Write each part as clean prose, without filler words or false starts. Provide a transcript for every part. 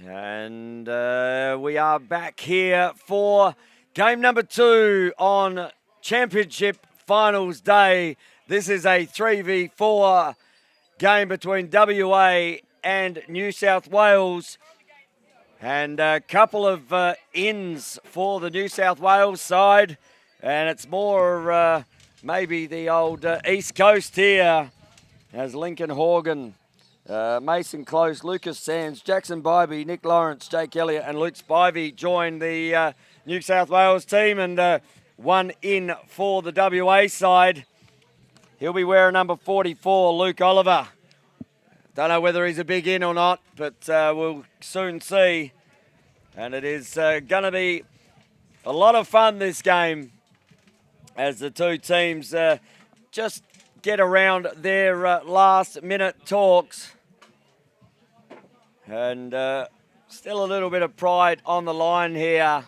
And we are back here for game number 2 on Championship Finals Day. This is a 3v4 game between WA and New South Wales. And a couple of ins for the New South Wales side. And it's more maybe the old East Coast here as Lincoln Horgan, Mason Close, Lucas Sands, Jackson Bybee, Nick Lawrence, Jake Elliott and Luke Spivey join the New South Wales team, and one in for the WA side. He'll be wearing number 44, Luke Oliver. Don't know whether he's a big in or not, but we'll soon see. And it is going to be a lot of fun, this game, as the two teams just get around their last-minute talks. And still a little bit of pride on the line here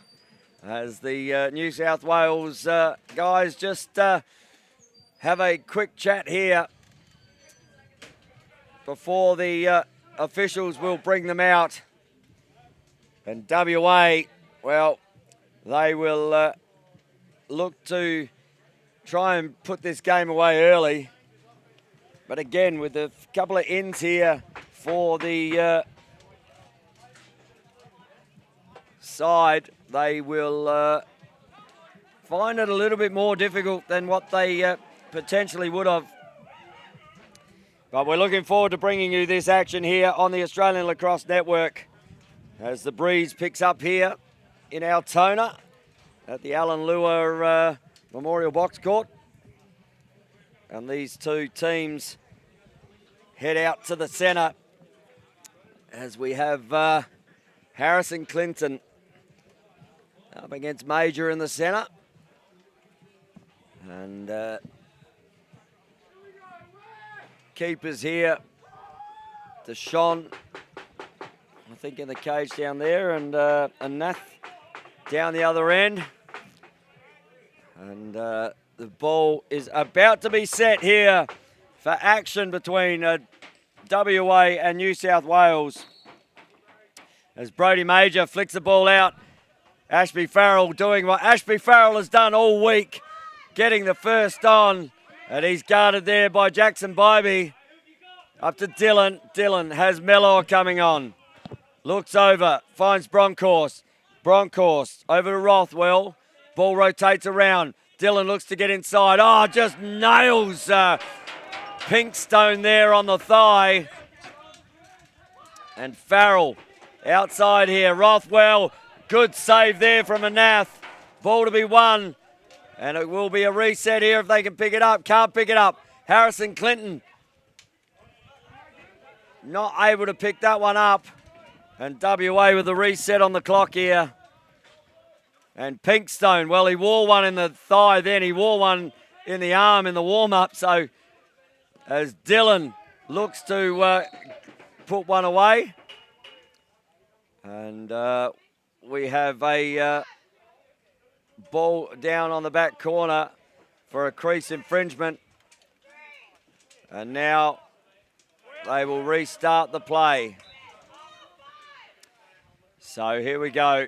as the New South Wales guys just have a quick chat here before the officials will bring them out. And WA, well, they will look to try and put this game away early. But again, with a couple of ins here for the side, they will find it a little bit more difficult than what they potentially would have. But we're looking forward to bringing you this action here on the Australian Lacrosse Network as the breeze picks up here in Altona at the Alan Lewer Memorial Box Court. And these two teams head out to the centre as we have Harrison Clinton up against Major in the centre. And keepers here, Deshaun, I think, in the cage down there, and Nath down the other end. And the ball is about to be set here for action between WA and New South Wales. As Brodie Major flicks the ball out, Ashby Farrell doing what Ashby Farrell has done all week, getting the first on, and he's guarded there by Jackson Bybee. Up to Dylan. Dylan has Mellor coming on. Looks over, finds Bronkhorst. Bronkhorst over to Rothwell. Ball rotates around. Dylan looks to get inside. Oh, just nails Pinkstone there on the thigh. And Farrell outside here. Rothwell, good save there from Anath. Ball to be won. And it will be a reset here if they can pick it up. Can't pick it up. Harrison Clinton not able to pick that one up. And WA with the reset on the clock here. And Pinkstone, well, he wore one in the thigh then. He wore one in the arm in the warm-up. So as Dylan looks to put one away. And we have a ball down on the back corner for a crease infringement. And now they will restart the play. So here we go.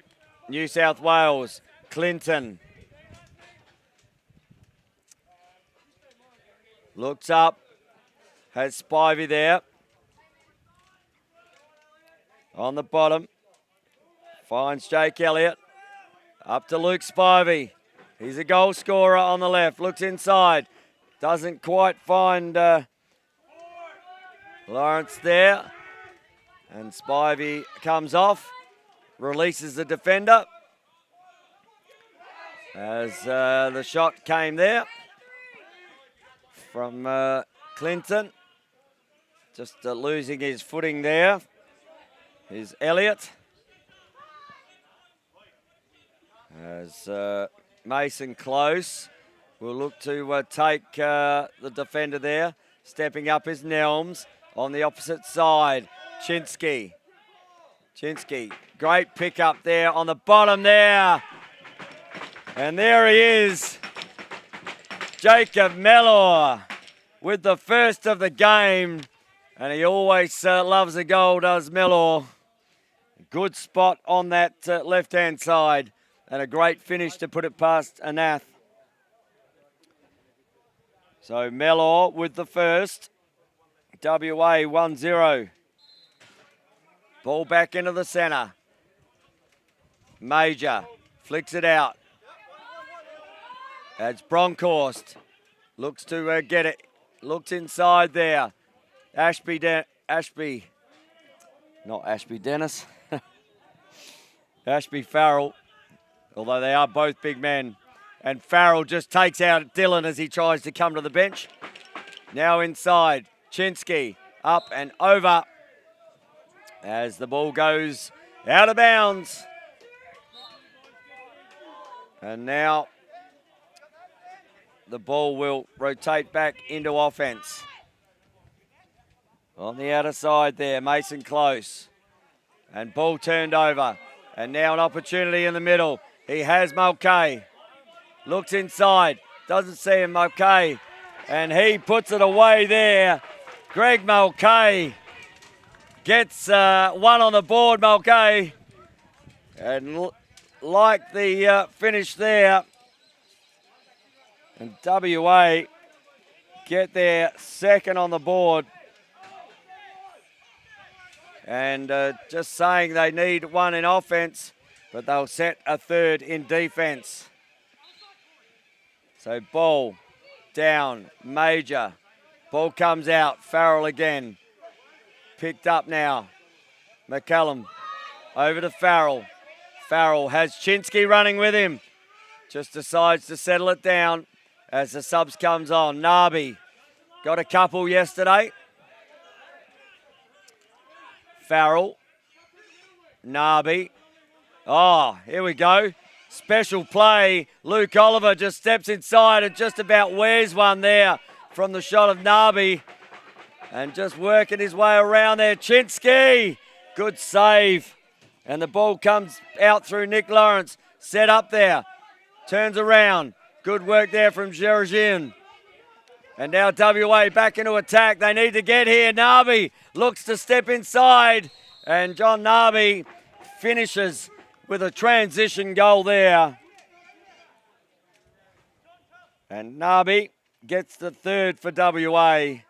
New South Wales, Clinton. Looks up, has Spivey there. On the bottom, finds Jake Elliott. Up to Luke Spivey. He's a goal scorer on the left. Looks inside. Doesn't quite find Lawrence there. And Spivey comes off. Releases the defender. As the shot came there from Clinton. Just losing his footing there is Elliott. As Mason Close will look to take the defender there. Stepping up is Nelms on the opposite side. Chinsky, great pick up there on the bottom there. And there he is, Jacob Mellor with the first of the game. And he always loves a goal, does Mellor. Good spot on that left-hand side. And a great finish to put it past Anath. So Mellor with the first. WA 1-0. Ball back into the centre. Major flicks it out. That's Bronkhorst. Looks to get it. Looks inside there. Ashby Dennis. Ashby Farrell. Although they are both big men. And Farrell just takes out Dillon as he tries to come to the bench. Now inside. Chinsky up and over. As the ball goes out of bounds. And now the ball will rotate back into offense. On the outer side there, Mason Close. And ball turned over. And now an opportunity in the middle. He has Mulcahy. Looks inside. Doesn't see him, Mulcahy. And he puts it away there. Greg Mulcahy gets one on the board, Mulcahy. And like the finish there. And WA get their second on the board. And just saying they need one in offense, but they'll set a third in defense. So ball down, Major. Ball comes out, Farrell again. Picked up now. McCallum over to Farrell. Farrell has Chinsky running with him. Just decides to settle it down as the subs comes on. Narby got a couple yesterday. Farrell. Narby. Oh, here we go. Special play. Luke Oliver just steps inside and just about wears one there from the shot of Narby. And just working his way around there. Chinsky. Good save. And the ball comes out through Nick Lawrence. Set up there. Turns around. Good work there from Georgian. And now WA back into attack. They need to get here. Narby looks to step inside. And John Narby finishes with a transition goal there. And Narby gets the third for WA.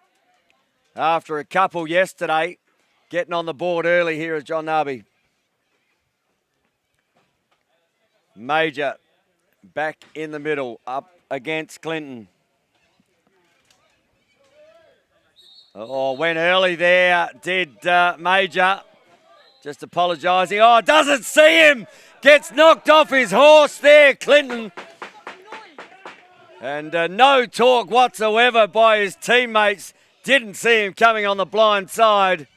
After a couple yesterday. Getting on the board early here is John Narby. Major back in the middle, up against Clinton. Oh, went early there, did Major. Just apologising. Oh, doesn't see him. Gets knocked off his horse there, Clinton. And no talk whatsoever by his teammates. Didn't see him coming on the blind side.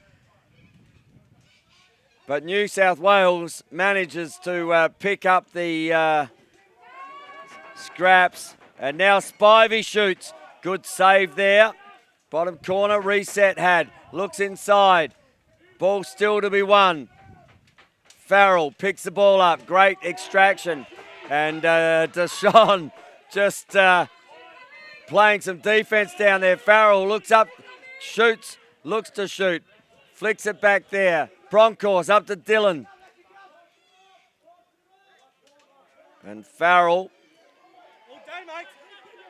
But New South Wales manages to pick up the scraps. And now Spivey shoots. Good save there. Bottom corner, reset had. Looks inside. Ball still to be won. Farrell picks the ball up. Great extraction. And Deshaun just playing some defense down there. Farrell looks up, shoots, looks to shoot. Flicks it back there. Bronkhorst up to Dillon. And Farrell.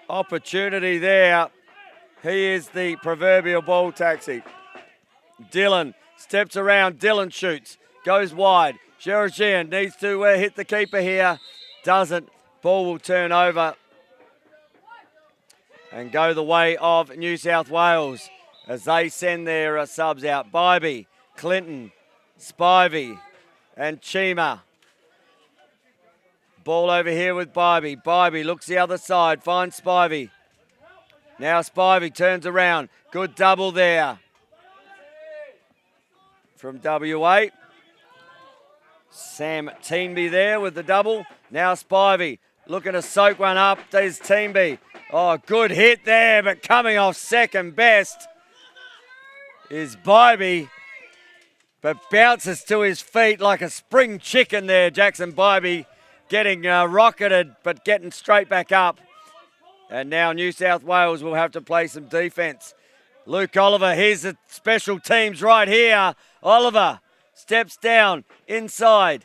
Opportunity there. He is the proverbial ball taxi. Dillon steps around. Dillon shoots. Goes wide. Georgian needs to hit the keeper here. Doesn't. Ball will turn over and go the way of New South Wales as they send their subs out. Bybee, Clinton, Spivey and Chima. Ball over here with Bybee. Bybee looks the other side, finds Spivey. Now Spivey turns around. Good double there from WA. Sam Teamby there with the double. Now Spivey looking to soak one up. There's Teamby. Oh, good hit there, but coming off second best is Bybee. But bounces to his feet like a spring chicken there, Jackson Bybee. Getting rocketed, but getting straight back up. And now New South Wales will have to play some defence. Luke Oliver, here's the special teams right here. Oliver steps down, inside.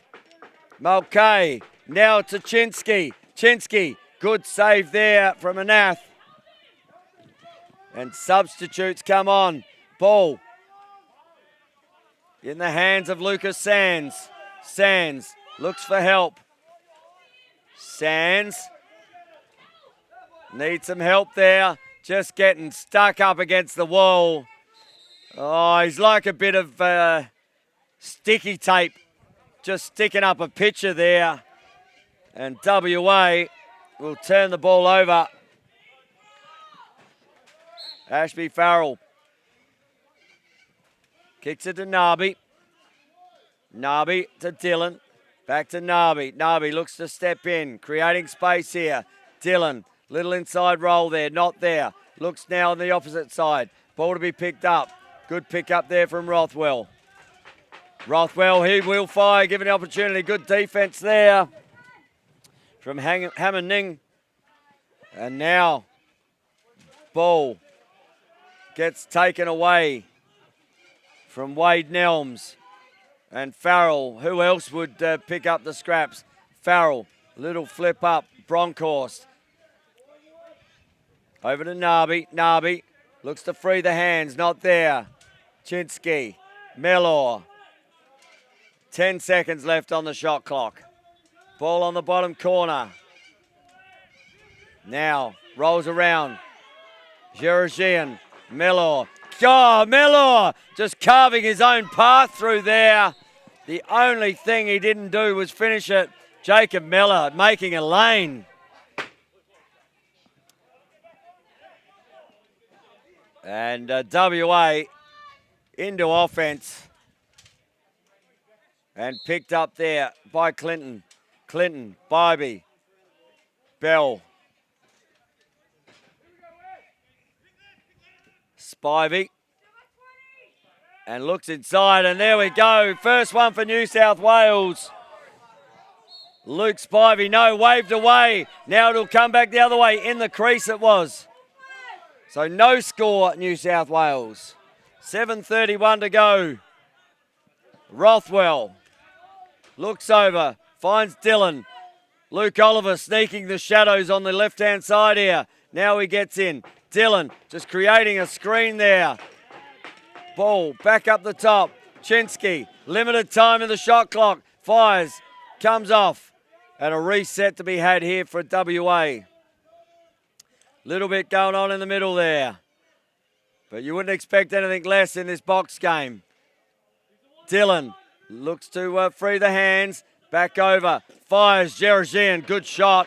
Mulcahy, now to Chinsky. Chinsky, good save there from Anath. And substitutes come on. Ball in the hands of Lucas Sands. Sands looks for help. Sands needs some help there. Just getting stuck up against the wall. Oh, he's like a bit of sticky tape. Just sticking up a picture there. And WA will turn the ball over. Ashby Farrell kicks it to Narby. Narby to Dillon. Back to Narby. Narby looks to step in, creating space here. Dillon, little inside roll there, not there. Looks now on the opposite side. Ball to be picked up. Good pick up there from Rothwell. Rothwell, he will fire, given the opportunity. Good defense there from Hammerning. And now, ball gets taken away from Wade Nelms. And Farrell, who else would pick up the scraps? Farrell, little flip up, Bronkhorst. Over to Narby. Narby looks to free the hands, not there. Chinsky, Mellor. 10 seconds left on the shot clock. Ball on the bottom corner. Now, rolls around. Georgian, Mellor. Oh, Mellor just carving his own path through there. The only thing he didn't do was finish it. Jacob Mellor making a lane. And WA into offense. And picked up there by Clinton. Clinton, Bybee, Bell. Spivey. And looks inside, and there we go. First one for New South Wales. Luke Spivey, no, waved away. Now it'll come back the other way. In the crease it was. So no score, New South Wales. 7:31 to go. Rothwell looks over, finds Dillon. Luke Oliver sneaking the shadows on the left-hand side here. Now he gets in. Dillon just creating a screen there. Ball back up the top. Chinsky, limited time in the shot clock. Fires, comes off. And a reset to be had here for WA. Little bit going on in the middle there. But you wouldn't expect anything less in this box game. Dillon looks to free the hands. Back over. Fires Georgian. Good shot.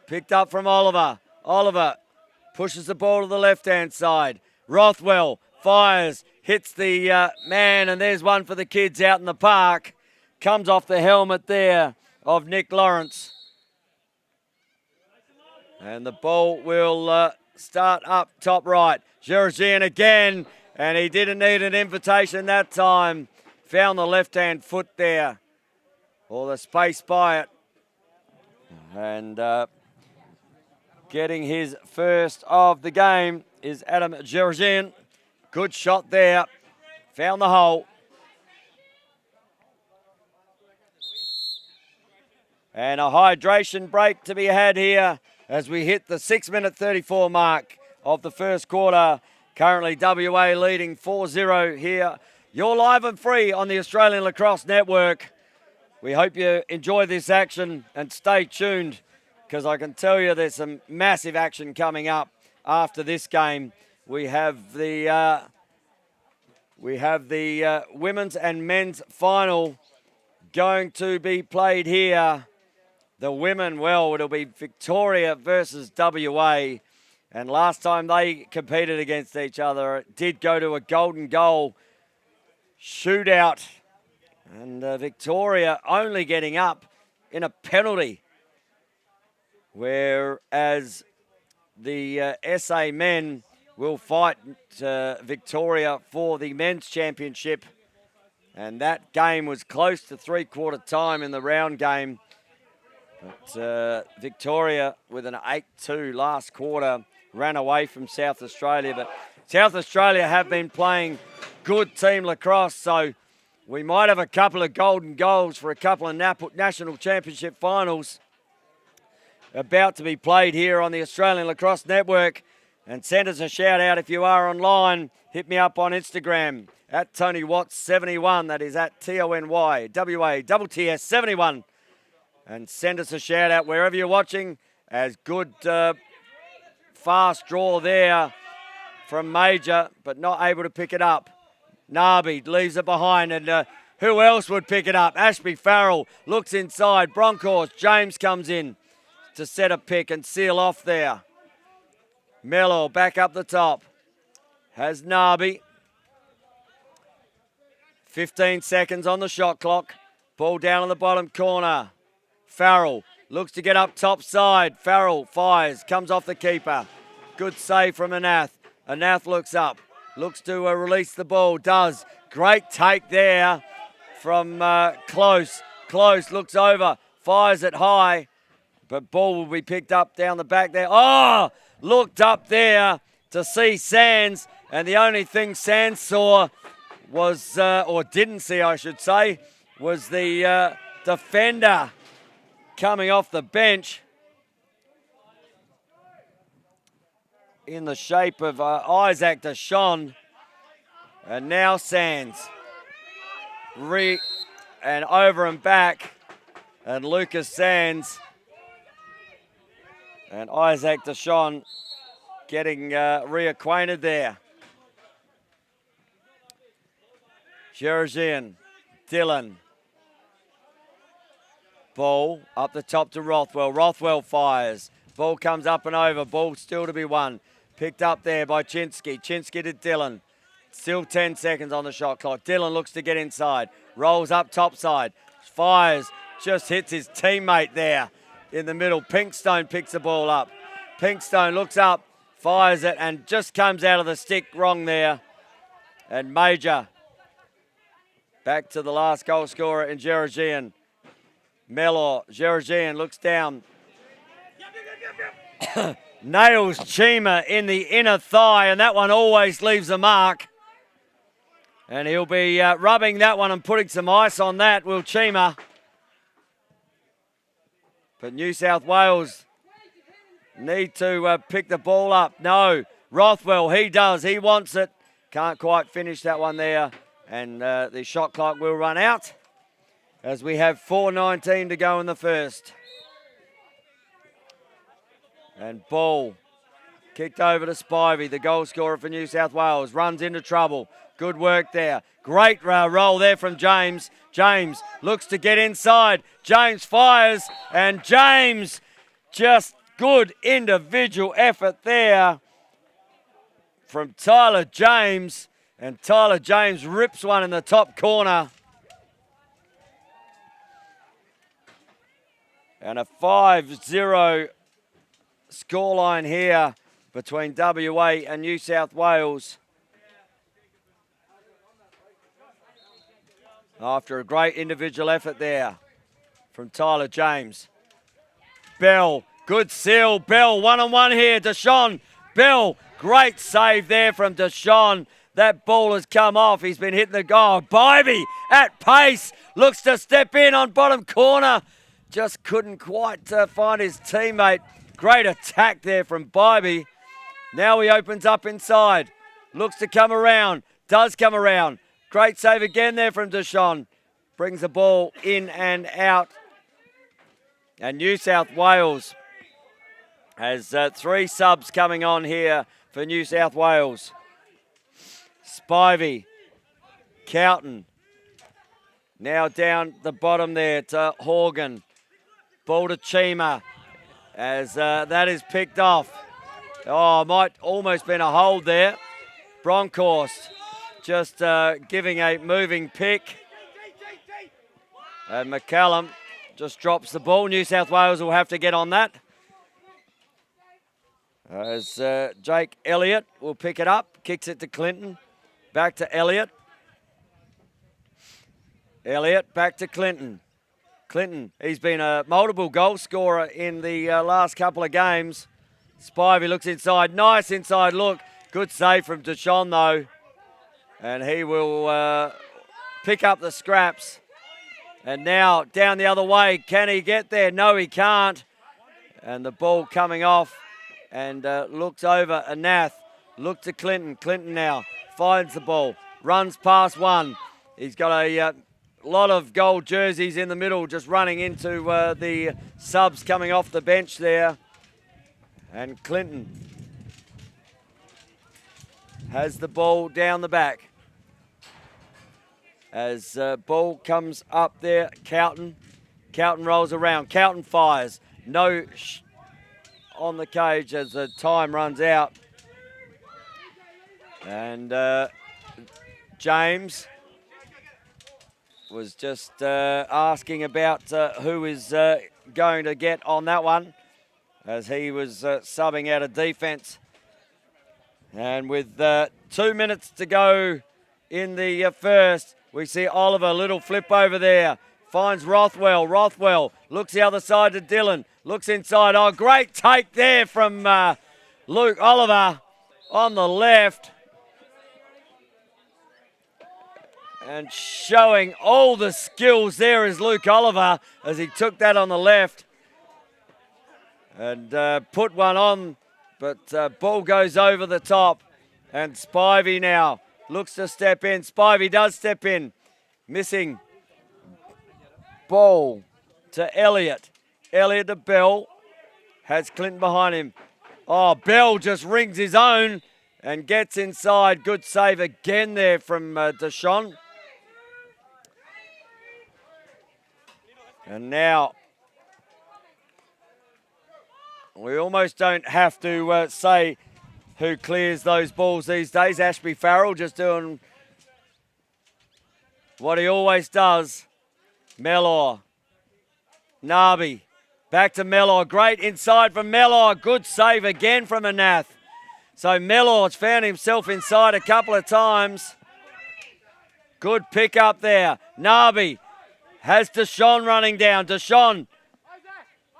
Picked up from Oliver. Oliver pushes the ball to the left-hand side. Rothwell fires, hits the man, and there's one for the kids out in the park. Comes off the helmet there of Nick Lawrence. And the ball will start up top right. Georgian again, and he didn't need an invitation that time. Found the left-hand foot there, or the space by it. And getting his first of the game is Adam Georgian. Good shot there. Found the hole. And a hydration break to be had here as we hit the 6-minute 34 mark of the first quarter. Currently WA leading 4-0 here. You're live and free on the Australian Lacrosse Network. We hope you enjoy this action and stay tuned, because I can tell you there's some massive action coming up after this game. We have the women's and men's final going to be played here. The women, well, it'll be Victoria versus WA. And last time they competed against each other, it did go to a golden goal shootout. And Victoria only getting up in a penalty. Whereas the SA men will fight Victoria for the men's championship. And that game was close to three-quarter time in the round game. But Victoria, with an 8-2 last quarter, ran away from South Australia. But South Australia have been playing good team Lacrosse. So we might have a couple of golden goals for a couple of national championship finals about to be played here on the Australian Lacrosse Network. And send us a shout out if you are online. Hit me up on Instagram at Tony Watts 71. That is at TonyWatts71. And send us a shout out wherever you're watching. As good fast draw there from Major, but not able to pick it up. Narby leaves it behind, and who else would pick it up? Ashby Farrell looks inside. Bronkhorst James comes in to set a pick and seal off there. Mello back up the top. Has Narby. 15 seconds on the shot clock. Ball down in the bottom corner. Farrell looks to get up top side. Farrell fires, comes off the keeper. Good save from Anath. Anath looks up, looks to release the ball. Does. Great take there from Close. Close looks over, fires it high, but ball will be picked up down the back there. Oh! Looked up there to see Sands, and the only thing Sands saw was, or didn't see I should say, was the defender coming off the bench in the shape of Isaac Deshawn. And now Sands. And over and back. And Lucas Sands and Isaac Deshawn getting reacquainted there. Georgian, Dillon. Ball up the top to Rothwell. Rothwell fires. Ball comes up and over. Ball still to be won. Picked up there by Chinsky. Chinsky to Dillon. Still 10 seconds on the shot clock. Dillon looks to get inside. Rolls up top side. Fires. Just hits his teammate there in the middle. Pinkstone picks the ball up. Pinkstone looks up, fires it, and just comes out of the stick wrong there. And Major back to the last goal scorer in Georgian. Mellor, Georgian looks down. Nails Chima in the inner thigh, and that one always leaves a mark. And he'll be rubbing that one and putting some ice on that, Will Chima. But New South Wales need to pick the ball up. No, Rothwell, he does. He wants it. Can't quite finish that one there. And the shot clock will run out as we have 4:19 to go in the first. And ball kicked over to Spivey, the goal scorer for New South Wales. Runs into trouble. Good work there. Great roll there from James. James looks to get inside. James fires, and James, just good individual effort there from Tyler James. And Tyler James rips one in the top corner. And a 5-0 scoreline here between WA and New South Wales. After a great individual effort there from Tyler James. Bell, good seal. Bell, one-on-one here. Deshawn, Bell, great save there from Deshawn. That ball has come off. He's been hitting the goal. Bybee at pace. Looks to step in on bottom corner. Just couldn't quite find his teammate. Great attack there from Bybee. Now he opens up inside. Looks to come around. Does come around. Great save again there from Deshawn. Brings the ball in and out. And New South Wales has 3 subs coming on here for New South Wales. Spivey, Cowton. Now down the bottom there to Horgan. Ball to Chima as that is picked off. Oh, might almost been a hold there. Bronkhorst just giving a moving pick. And McCallum just drops the ball. New South Wales will have to get on that. As Jake Elliott will pick it up. Kicks it to Clinton. Back to Elliott. Elliott back to Clinton. Clinton, he's been a multiple goal scorer in the last couple of games. Spivey looks inside. Nice inside look. Good save from Deshawn though. And he will pick up the scraps. And now down the other way. Can he get there? No, he can't. And the ball coming off. And looks over Anath. Look to Clinton. Clinton now finds the ball. Runs past one. He's got a lot of gold jerseys in the middle, just running into the subs coming off the bench there. And Clinton has the ball down the back. As ball comes up there, Cowton rolls around. Cowton fires. No on the cage as the time runs out. And James was just asking about who is going to get on that one, as he was subbing out of defence. And with 2 minutes to go in the first, we see Oliver, little flip over there, finds Rothwell. Rothwell looks the other side to Dylan, looks inside. Oh, great take there from Luke Oliver on the left. And showing all the skills there is Luke Oliver as he took that on the left and put one on, but ball goes over the top. And Spivey now looks to step in. Spivey does step in. Missing ball to Elliott. Elliott to Bell. Has Clinton behind him. Oh, Bell just rings his own and gets inside. Good save again there from Deshawn. And now we almost don't have to say who clears those balls these days. Ashby Farrell just doing what he always does. Mellor. Narby. Back to Mellor. Great inside from Mellor. Good save again from Anath. So Mellor's found himself inside a couple of times. Good pick up there. Narby has Deshawn running down. Deshawn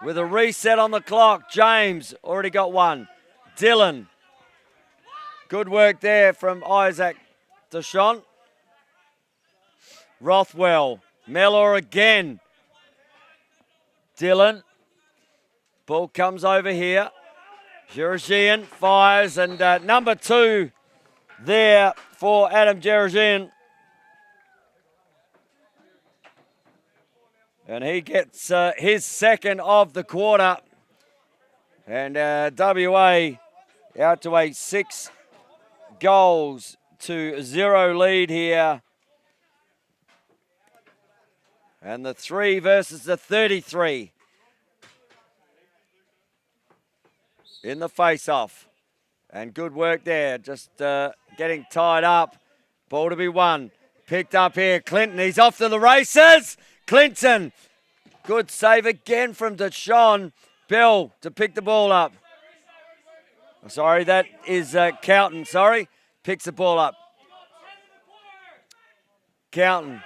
with a reset on the clock. James already got one. Dylan. Good work there from Isaac Deshawn. Rothwell. Mellor again. Dylan. Ball comes over here. Georgian fires, and number 2 there for Adam Georgian. And he gets his second of the quarter. And WA out to a 6 goals to 0 lead here. And the 3 versus the 33 in the face-off. And good work there, just getting tied up. Ball to be won. Picked up here, Clinton, he's off to the races. Clinton, good save again from Deshawn. Bell to pick the ball up. Sorry, that is Cowton, sorry. Picks the ball up. Cowton,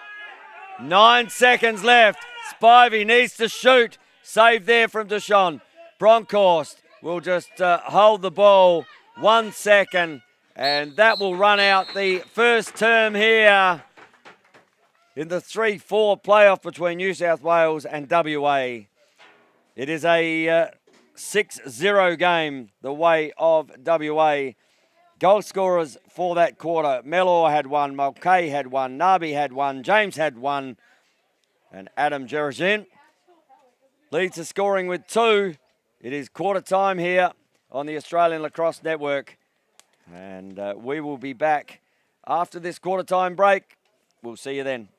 9 seconds left. Spivey needs to shoot. Save there from Deshawn. Bronkhorst will just hold the ball 1 second, and that will run out the first term here in the 3-4 playoff between New South Wales and WA. It is a 6-0 game the way of WA. Goal scorers for that quarter. Mellor had 1, Mulcahy had 1, Narby had 1, James had 1, and Adam Georgian leads the scoring with 2. It is quarter time here on the Australian Lacrosse Network. And we will be back after this quarter time break. We'll see you then.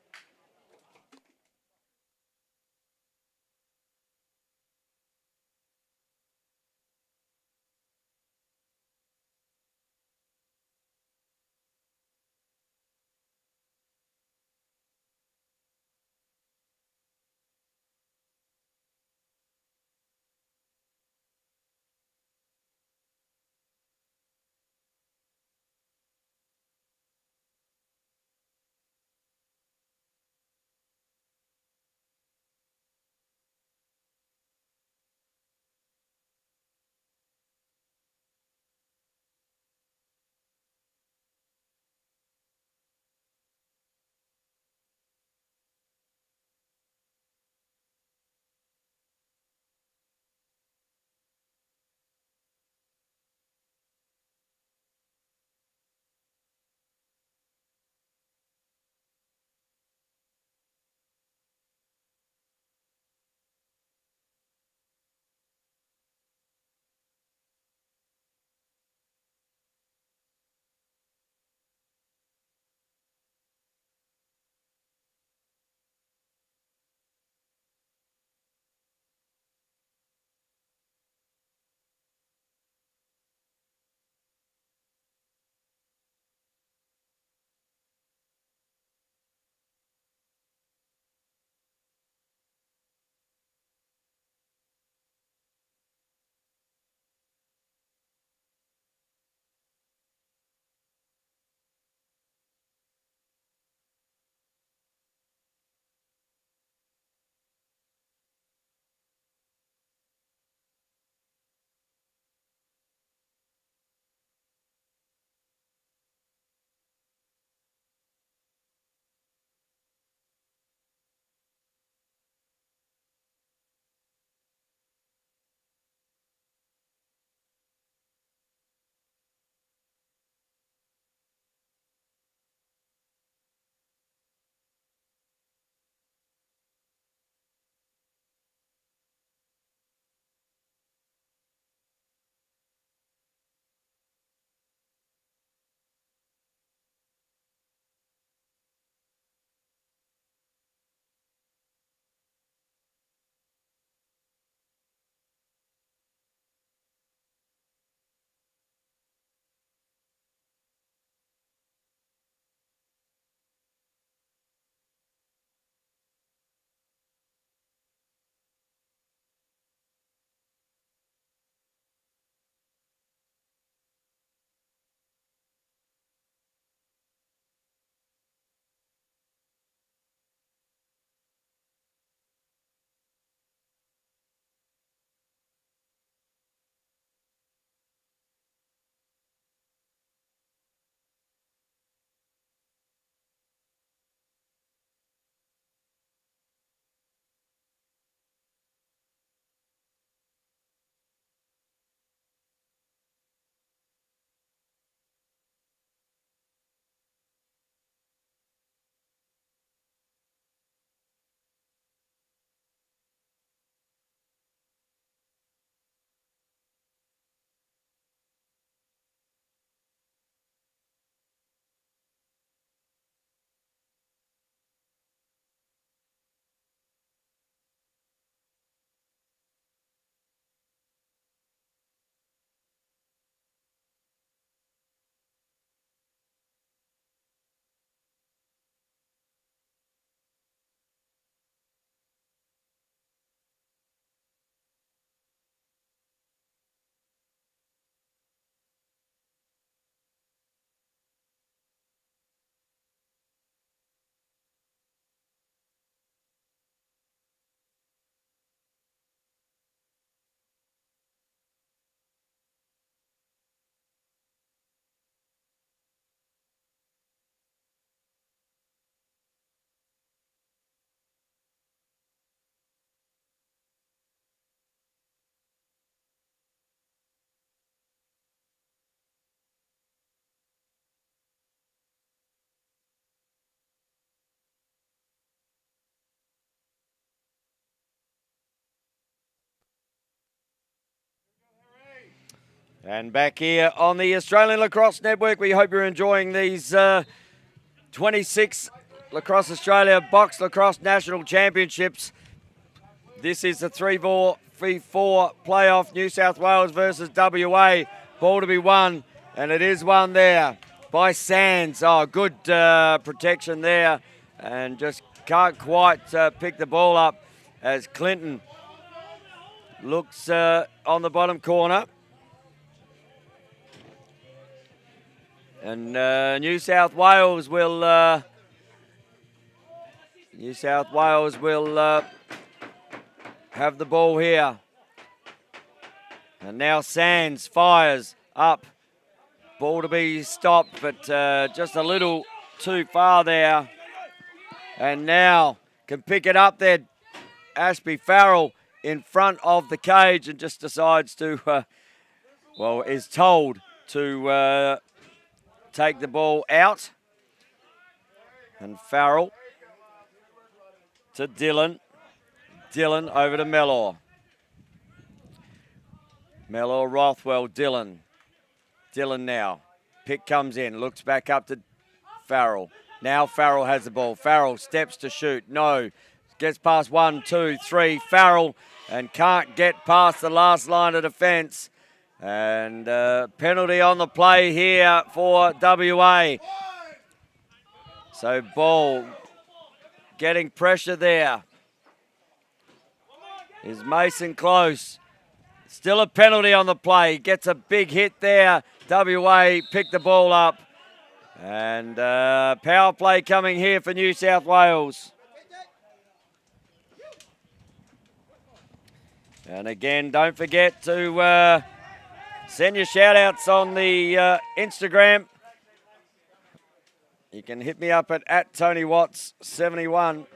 And back here on the Australian Lacrosse Network, we hope you're enjoying these 26 Lacrosse Australia Box Lacrosse National Championships. This is the 3-4 playoff, New South Wales versus WA. Ball to be won, and it is won there by Sands. Oh, good protection there, and just can't quite pick the ball up as Clinton looks on the bottom corner. And New South Wales will have the ball here. And now Sands fires up. Ball to be stopped, but just a little too far there. And now can pick it up there. Ashby Farrell in front of the cage and just decides to, is told to take the ball out. And Farrell to Dillon. Dillon over to Mellor. Mellor, Rothwell, Dillon. Dillon now. Pick comes in, looks back up to Farrell. Now Farrell has the ball. Farrell steps to shoot. No. Gets past 1, 2, 3. Farrell and can't get past the last line of defence. And penalty on the play here for WA. So ball getting pressure there. Is Mason close? Still a penalty on the play. Gets a big hit there. WA picked the ball up. And power play coming here for New South Wales. And again, don't forget to send your shout-outs on the Instagram. You can hit me up at TonyWatts71.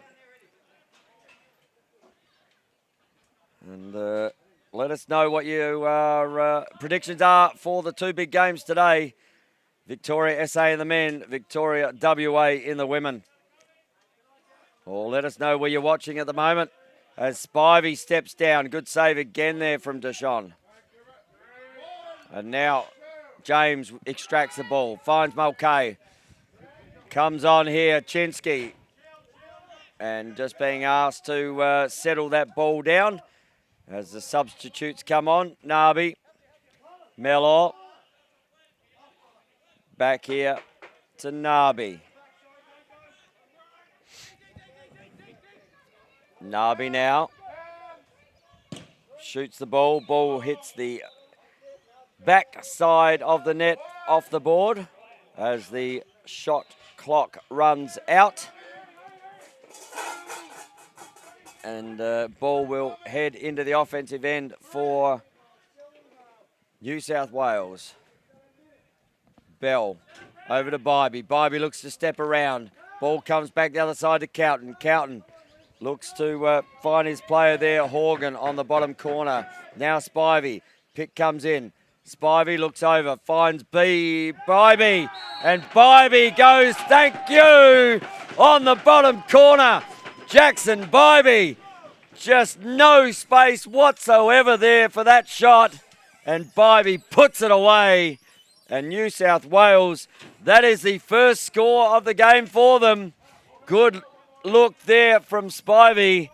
And let us know what your predictions are for the two big games today. Victoria SA in the men, Victoria WA in the women. Or let us know where you're watching at the moment. As Spivey steps down. Good save again there from Deshawn. And now James extracts the ball. Finds Mulcahy. Comes on here, Chinsky. And just being asked to settle that ball down. As the substitutes come on. Nabi. Mellor. Back here to Nabi. Nabi now. Shoots the ball. Ball hits the back side of the net off the board as the shot clock runs out. And ball will head into the offensive end for New South Wales. Bell over to Bybee. Bybee looks to step around. Ball comes back the other side to Cowton. Cowton looks to find his player there, Horgan, on the bottom corner. Now Spivey. Pick comes in. Spivey looks over, finds Bybee, and Bybee goes, thank you, on the bottom corner. Jackson Bybee, just no space whatsoever there for that shot, and Bybee puts it away. And New South Wales, that is the first score of the game for them. Good look there from Spivey,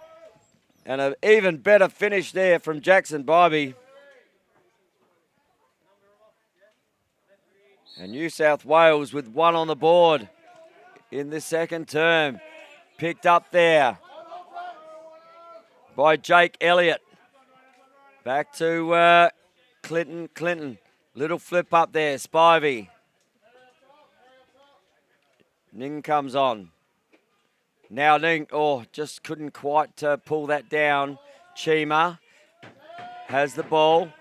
and an even better finish there from Jackson Bybee. And New South Wales with one on the board in the second term. Picked up there by Jake Elliott. Back to Clinton. Little flip up there, Spivey. Ning comes on. Now Ning, just couldn't quite pull that down. Chima has the ball.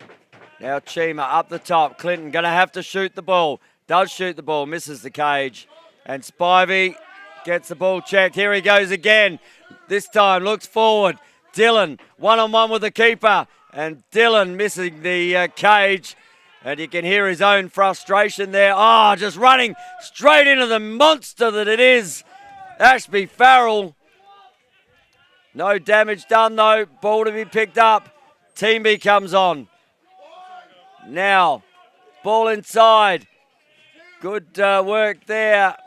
Now Chima up the top. Clinton going to have to shoot the ball. Does shoot the ball, misses the cage. And Spivey gets the ball checked. Here he goes again. This time looks forward. Dillon, one-on-one with the keeper. And Dillon missing the cage. And you can hear his own frustration there. Just running straight into the monster that it is. Ashby Farrell. No damage done though. Ball to be picked up. Teamby comes on. Now Ball inside. Good work there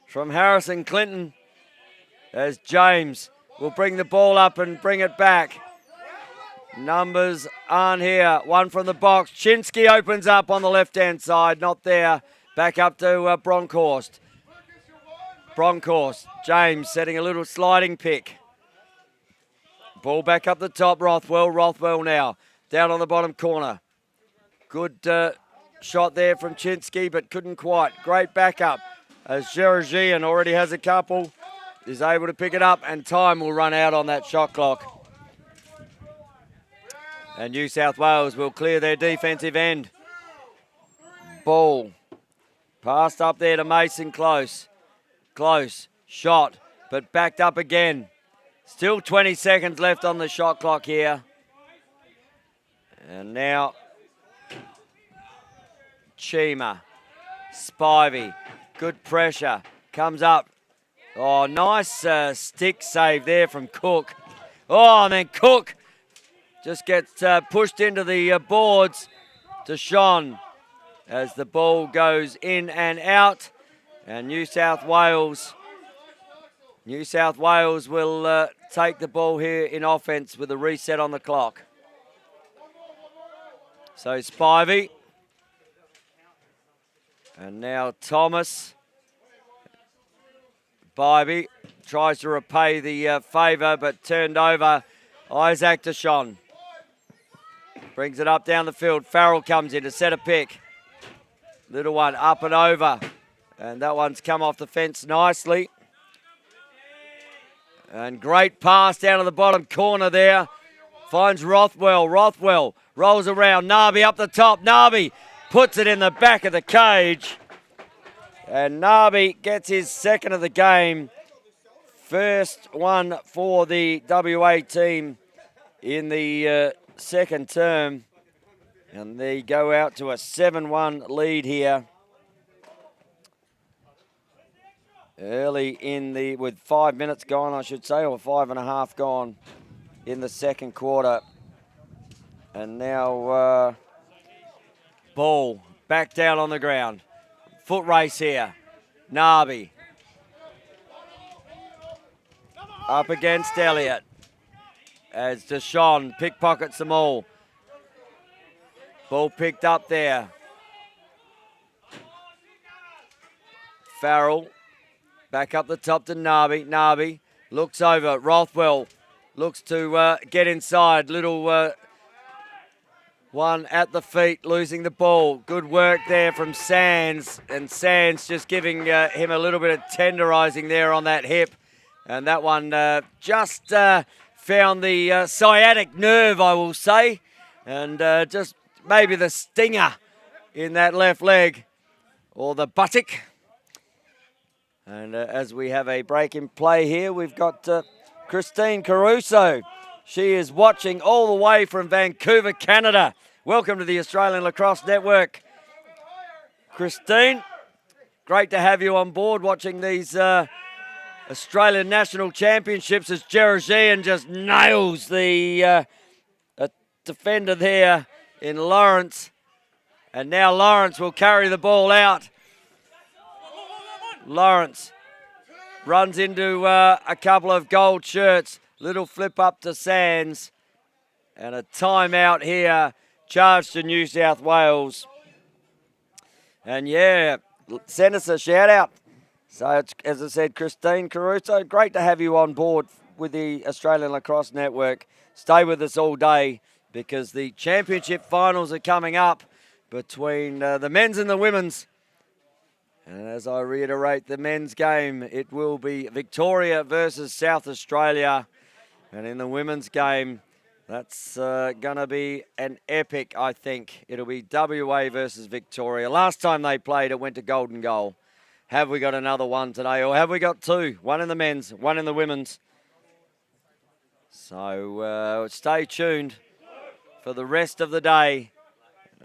from Harrison Clinton as James will bring the ball up and bring it back. Numbers aren't here. One from the box. Chinsky opens up on the left-hand side. Not there. Back up to Bronkhorst. Bronkhorst. James setting a little sliding pick. Ball back up the top. Rothwell. Rothwell now. Down on the bottom corner. Good shot there from Chinsky, but couldn't quite. Great backup as Georgian already has a couple. Is able to pick it up, and time will run out on that shot clock. And New South Wales will clear their defensive end. Ball passed up there to Mason Close. Close shot, but backed up again. Still 20 seconds left on the shot clock here. And now Chima, Spivey, good pressure, comes up. Oh, nice stick save there from Cook. Oh, and then Cook just gets pushed into the boards to Sean as the ball goes in and out. And New South Wales will take the ball here in offense with a reset on the clock. So Spivey. And now Thomas. Spivey tries to repay the favour, but turned over. Isaac Deshawn brings it up down the field. Farrell comes in to set a pick. Little one up and over. And that one's come off the fence nicely. And great pass down to the bottom corner there. Finds Rothwell. Rothwell rolls around. Narby up the top. Narby puts it in the back of the cage. And Narby gets his second of the game. First one for the WA team in the second term. And they go out to a 7-1 lead here. Early in the, with 5 minutes gone, I should say, or 5.5 gone in the second quarter. And now ball back down on the ground. Foot race here. Narby up against Elliott as Deshawn pickpockets them all. Ball picked up there. Farrell back up the top to Narby. Narby looks over. Rothwell looks to get inside. Little one at the feet, losing the ball. Good work there from Sands. And Sands just giving him a little bit of tenderising there on that hip. And that one just found the sciatic nerve, I will say. And just maybe the stinger in that left leg or the buttock. And as we have a break in play here, we've got Christine Caruso. She is watching all the way from Vancouver, Canada. Welcome to the Australian Lacrosse Network. Christine, great to have you on board watching these Australian National Championships as Georgian just nails the defender there in Lawrence. And now Lawrence will carry the ball out. Lawrence runs into a couple of gold shirts. Little flip up to Sands. And a timeout here charged to New South Wales. And yeah, send us a shout out. So it's, as I said, Christine Caruso, great to have you on board with the Australian Lacrosse Network. Stay with us all day because the championship finals are coming up between the men's and the women's. And as I reiterate, the men's game, it will be Victoria versus South Australia. And in the women's game, that's going to be an epic, I think. It'll be WA versus Victoria. Last time they played, it went to golden goal. Have we got another one today, or have we got two? One in the men's, one in the women's. So stay tuned for the rest of the day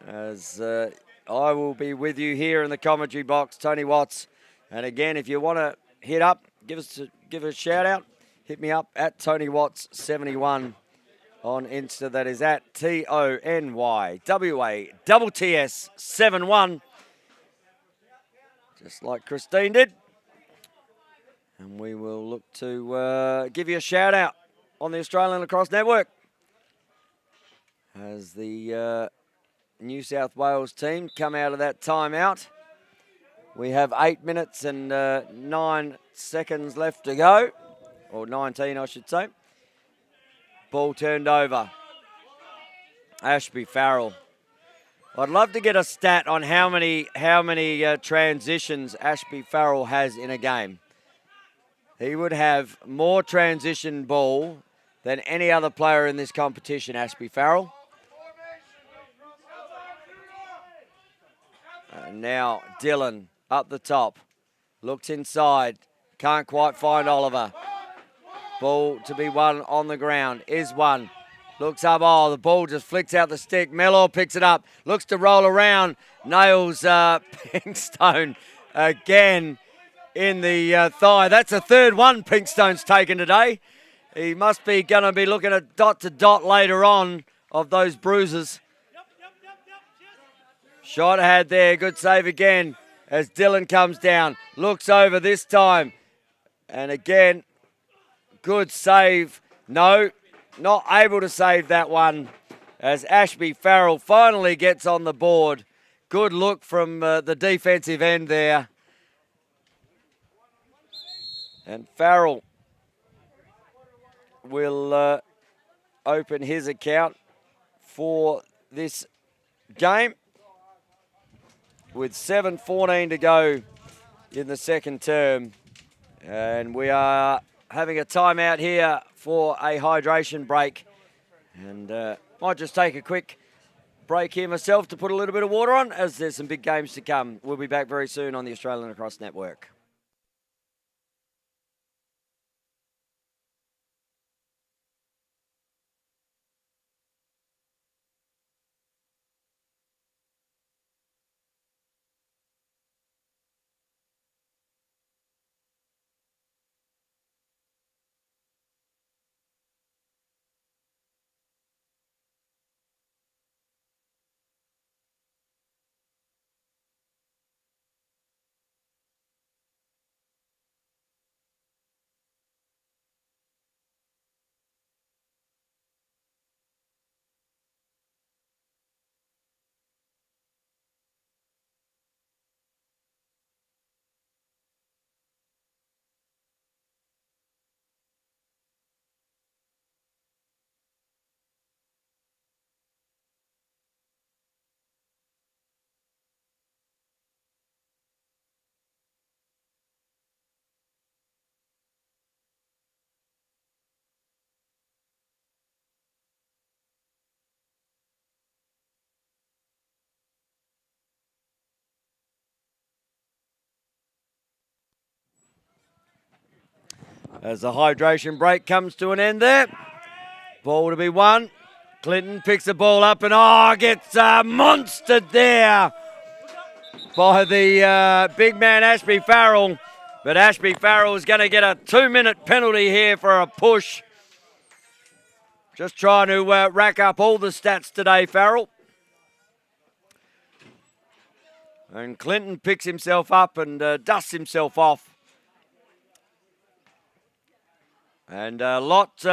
as I will be with you here in the commentary box, Tony Watts. And again, if you want to hit up, give us a shout out. Hit me up at Tony Watts 71 on Insta. That is at TONYWATTS71. Just like Christine did. And we will look to give you a shout out on the Australian Lacrosse Network as the New South Wales team come out of that timeout. We have 8 minutes and 9 seconds left to go, or 19, I should say. Ball turned over. Ashby Farrell. I'd love to get a stat on how many transitions Ashby Farrell has in a game. He would have more transition ball than any other player in this competition, Ashby Farrell. And now Dylan up the top. Looks inside. Can't quite find Oliver. Ball to be won on the ground. Is won. Looks up. Oh, the ball just flicks out the stick. Mellor picks it up. Looks to roll around. Nails Pinkstone again in the thigh. That's the third one Pinkstone's taken today. He must be going to be looking at dot to dot later on of those bruises. Shot had there. Good save again as Dylan comes down. Looks over this time. And again, good save. No, not able to save that one as Ashby Farrell finally gets on the board. Good look from the defensive end there. And Farrell will open his account for this game with 7:14 to go in the second term. And we are having a timeout here for a hydration break. And might just take a quick break here myself to put a little bit of water on as there's some big games to come. We'll be back very soon on the Australian Lacrosse Network. As the hydration break comes to an end there. Ball to be won. Clinton picks the ball up and gets monstered there by the big man Ashby Farrell. But Ashby Farrell is going to get a 2-minute penalty here for a push. Just trying to rack up all the stats today, Farrell. And Clinton picks himself up and dusts himself off. And a lot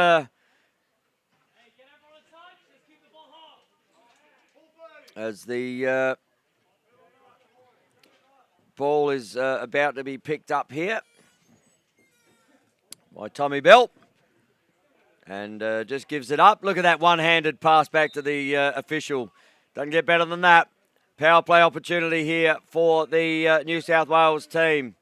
as the ball is about to be picked up here by Tommy Bell. And just gives it up. Look at that one-handed pass back to the official. Doesn't get better than that. Power play opportunity here for the New South Wales team.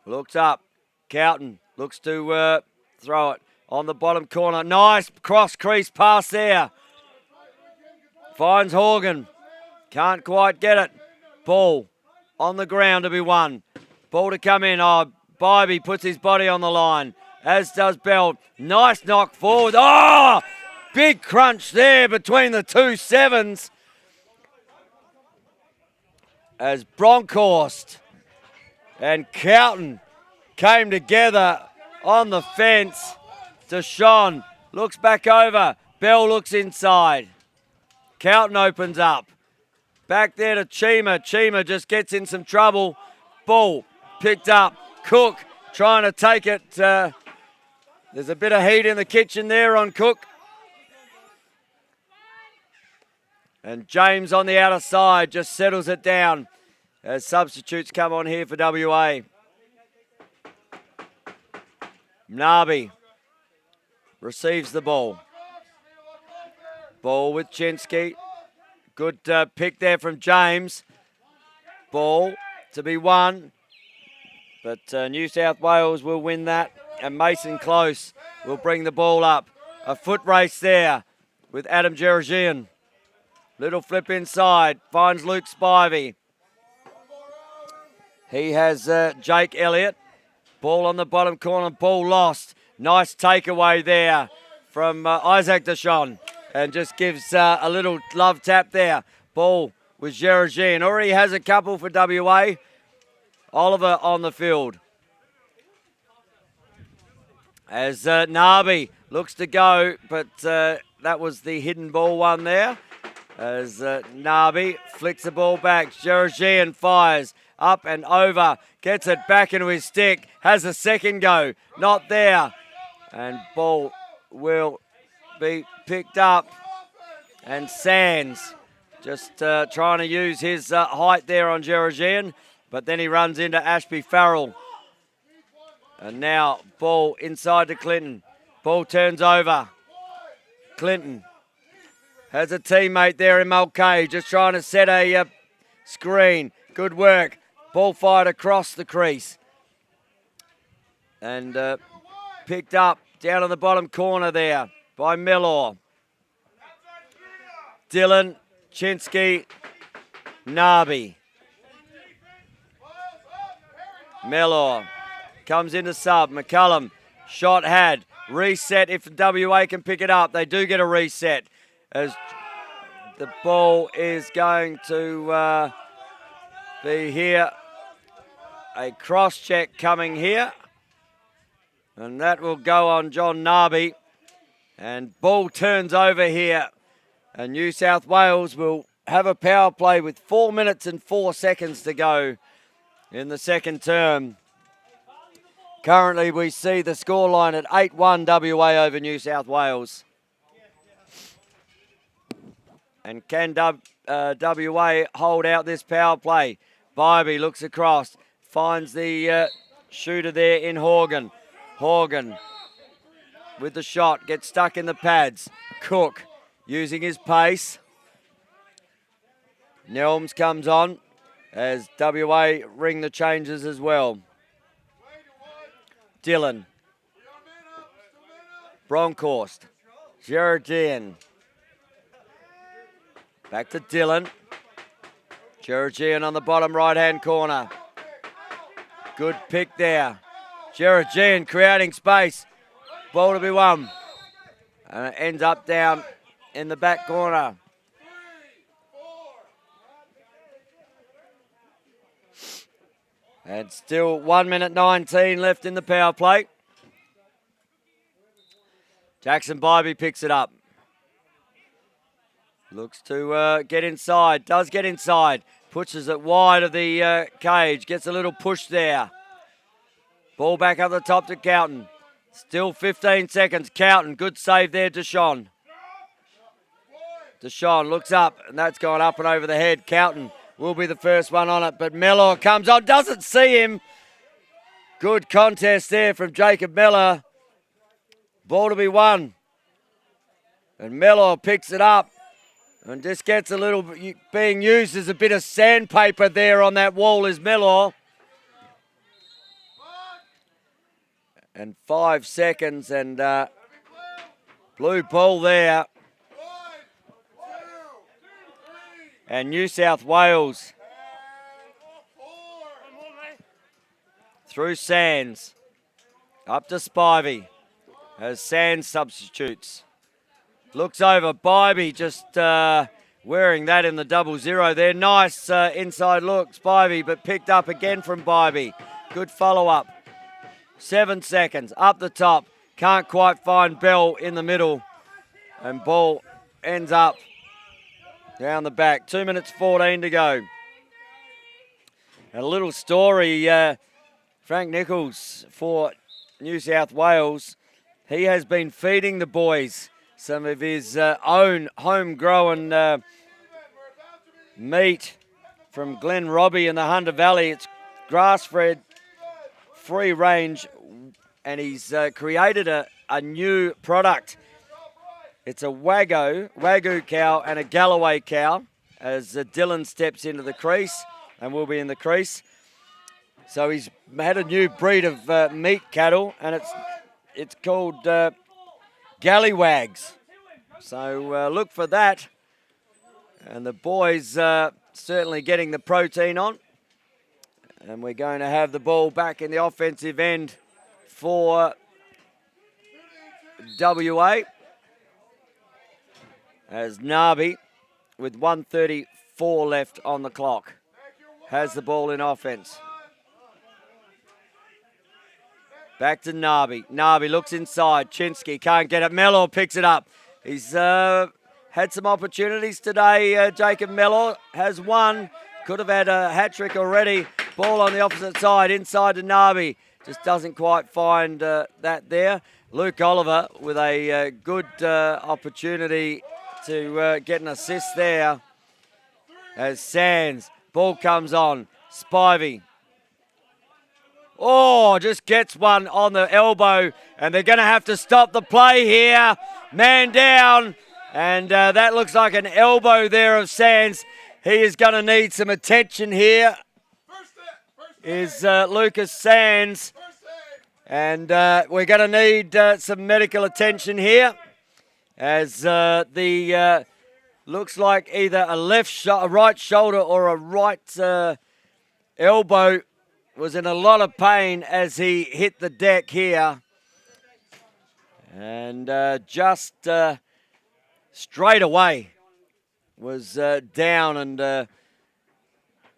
Looks up. Cowton looks to throw it on the bottom corner. Nice cross-crease pass there. Finds Horgan. Can't quite get it. Ball on the ground to be won. Ball to come in. Bybee puts his body on the line, as does Bell. Nice knock forward. Big crunch there between the two sevens. As Bronkhorst and Cowton came together on the fence. Deshawn looks back over. Bell looks inside. Carlton opens up. Back there to Chima. Chima just gets in some trouble. Ball picked up. Cook trying to take it. There's a bit of heat in the kitchen there on Cook. And James on the outer side just settles it down as substitutes come on here for WA. Nabi receives the ball. Ball with Chinsky. Good pick there from James. Ball to be won. But New South Wales will win that. And Mason Close will bring the ball up. A foot race there with Adam Georgian. Little flip inside. Finds Luke Spivey. He has Jake Elliott. Ball on the bottom corner. Ball lost. Nice takeaway there from Isaac Deshawn. And just gives a little love tap there. Ball with Georgian. Already has a couple for WA. Oliver on the field. As Nabi looks to go, but that was the hidden ball one there. As Nabi flicks the ball back. Georgian fires up and over. Gets it back into his stick. Has a second go. Not there. And ball will be picked up. And Sands just trying to use his height there on Georgian. But then he runs into Ashby Farrell. And now ball inside to Clinton. Ball turns over. Clinton has a teammate there in Mulcahy just trying to set a screen. Good work. Ball fired across the crease. And picked up down in the bottom corner there by Mellor. Dylan, Chinsky, Nabi. Mellor comes into sub. McCullum, shot had. Reset if WA can pick it up. They do get a reset as the ball is going to be here. A cross check coming here. And that will go on John Nabi. And ball turns over here. And New South Wales will have a power play with 4 minutes and 4 seconds to go in the second term. Currently, we see the scoreline at 8-1 WA over New South Wales. And can WA hold out this power play? Bybee looks across, finds the shooter there in Horgan. Horgan with the shot, gets stuck in the pads. Cook using his pace. Nelms comes on as WA ring the changes as well. Dylan. Bronkhorst. Georgian. Back to Dylan. Georgian on the bottom right-hand corner. Good pick there. Georgian creating space. Ball to be won. And it ends up down in the back corner. And still 1 minute 19 left in the power play. Jackson Bybee picks it up. Looks to get inside. Does get inside. Pushes it wide of the cage. Gets a little push there. Ball back up the top to Cowton. Still 15 seconds. Cowton, good save there, Deshawn. Deshawn looks up, and that's gone up and over the head. Cowton will be the first one on it, but Mellor comes on, doesn't see him. Good contest there from Jacob Mellor. Ball to be won. And Mellor picks it up and just gets a little, being used as a bit of sandpaper there on that wall is Mellor. And 5 seconds and blue ball there. And New South Wales through Sands. Up to Spivey as Sands substitutes. Looks over. Bybee just wearing that in the 0-0 there. Nice inside look, Spivey, but picked up again from Bybee. Good follow-up. 7 seconds. Up the top. Can't quite find Bell in the middle. And ball ends up down the back. 2 minutes 14 to go. And a little story, Frank Nichols for New South Wales. He has been feeding the boys some of his own homegrown meat from Glen Robbie in the Hunter Valley. It's grass-fed, free range, and he's created a new product. It's a Wagyu cow and a Galloway cow as Dylan steps into the crease and will be in the crease. So he's had a new breed of meat cattle, and it's called Gallywags. So look for that. And the boys certainly getting the protein on. And we're going to have the ball back in the offensive end for WA. As Nabi, with 1:34 left on the clock, has the ball in offense. Back to Nabi. Nabi looks inside. Chinsky can't get it. Mellor picks it up. He's had some opportunities today. Jacob Mellor has one. Could have had a hat-trick already. Ball on the opposite side, inside to Nabi. Just doesn't quite find that there. Luke Oliver with a good opportunity to get an assist there. As Sands, ball comes on. Spivey. Oh, just gets one on the elbow, and they're going to have to stop the play here. Man down, and that looks like an elbow there of Sands. He is going to need some attention here. Is Lucas Sands, and we're going to need some medical attention here, as the looks like either a right shoulder or a right elbow was in a lot of pain as he hit the deck here. And just straight away was down, and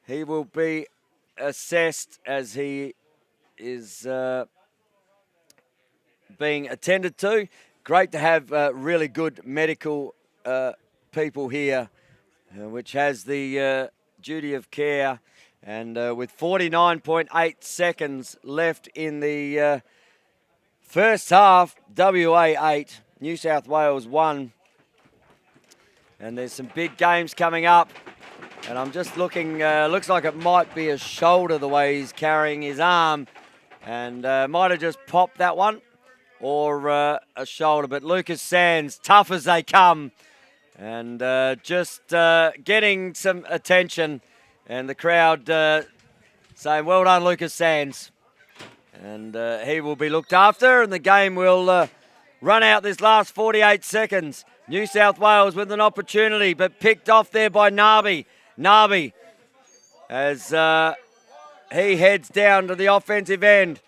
he will be assessed as he is being attended to. Great to have really good medical people here, which has the duty of care. And with 49.8 seconds left in the first half, WA 8, New South Wales 1. And there's some big games coming up. And I'm just looking, looks like it might be a shoulder the way he's carrying his arm. And might have just popped that one, or a shoulder. But Lucas Sands, tough as they come. And just getting some attention. And the crowd saying, well done, Lucas Sands. And he will be looked after, and the game will run out this last 48 seconds. New South Wales with an opportunity, but picked off there by Nabi. Nabi, as he heads down to the offensive end,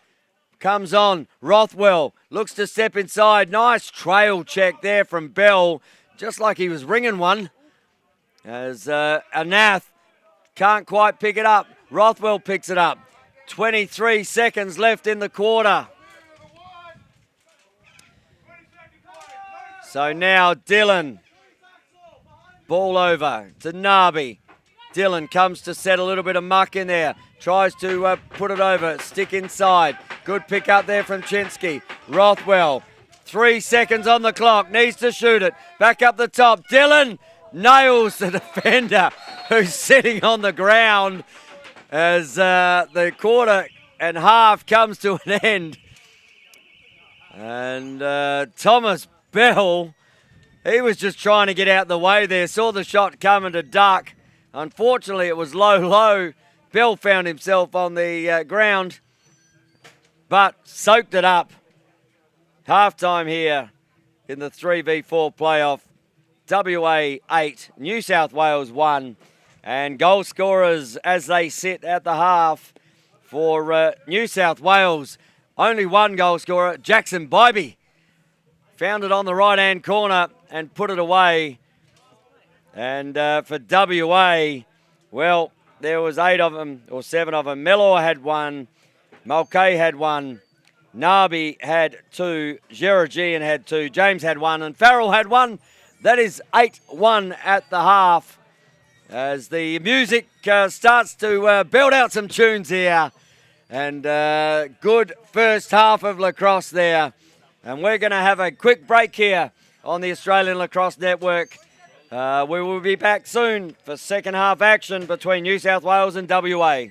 comes on. Rothwell looks to step inside. Nice trail check there from Bell, just like he was ringing one. As Anath can't quite pick it up. Rothwell picks it up. 23 seconds left in the quarter. So now Dylan. Ball over to Nabi. Dylan comes to set a little bit of muck in there. Tries to put it over. Stick inside. Good pick up there from Chinsky. Rothwell. 3 seconds on the clock. Needs to shoot it. Back up the top. Dylan nails the defender, who's sitting on the ground, as the quarter and half comes to an end. And Thomas Bell, he was just trying to get out the way there. Saw the shot coming to duck. Unfortunately, it was low. Bell found himself on the ground, but soaked it up. Halftime here in the 3v4 playoff. WA 8, New South Wales 1. And goal scorers as they sit at the half for New South Wales. Only one goal scorer, Jackson Bybee. Found it on the right-hand corner and put it away. And for WA, well, there was 8 of them, or 7 of them. Mellor had one. Mulcahy had one. Nabi had 2, Geragian had 2, James had 1, and Farrell had 1. That is 8-1 at the half as the music starts to build out some tunes here. And good first half of lacrosse there. And we're going to have a quick break here on the Australian Lacrosse Network. We will be back soon for second half action between New South Wales and WA.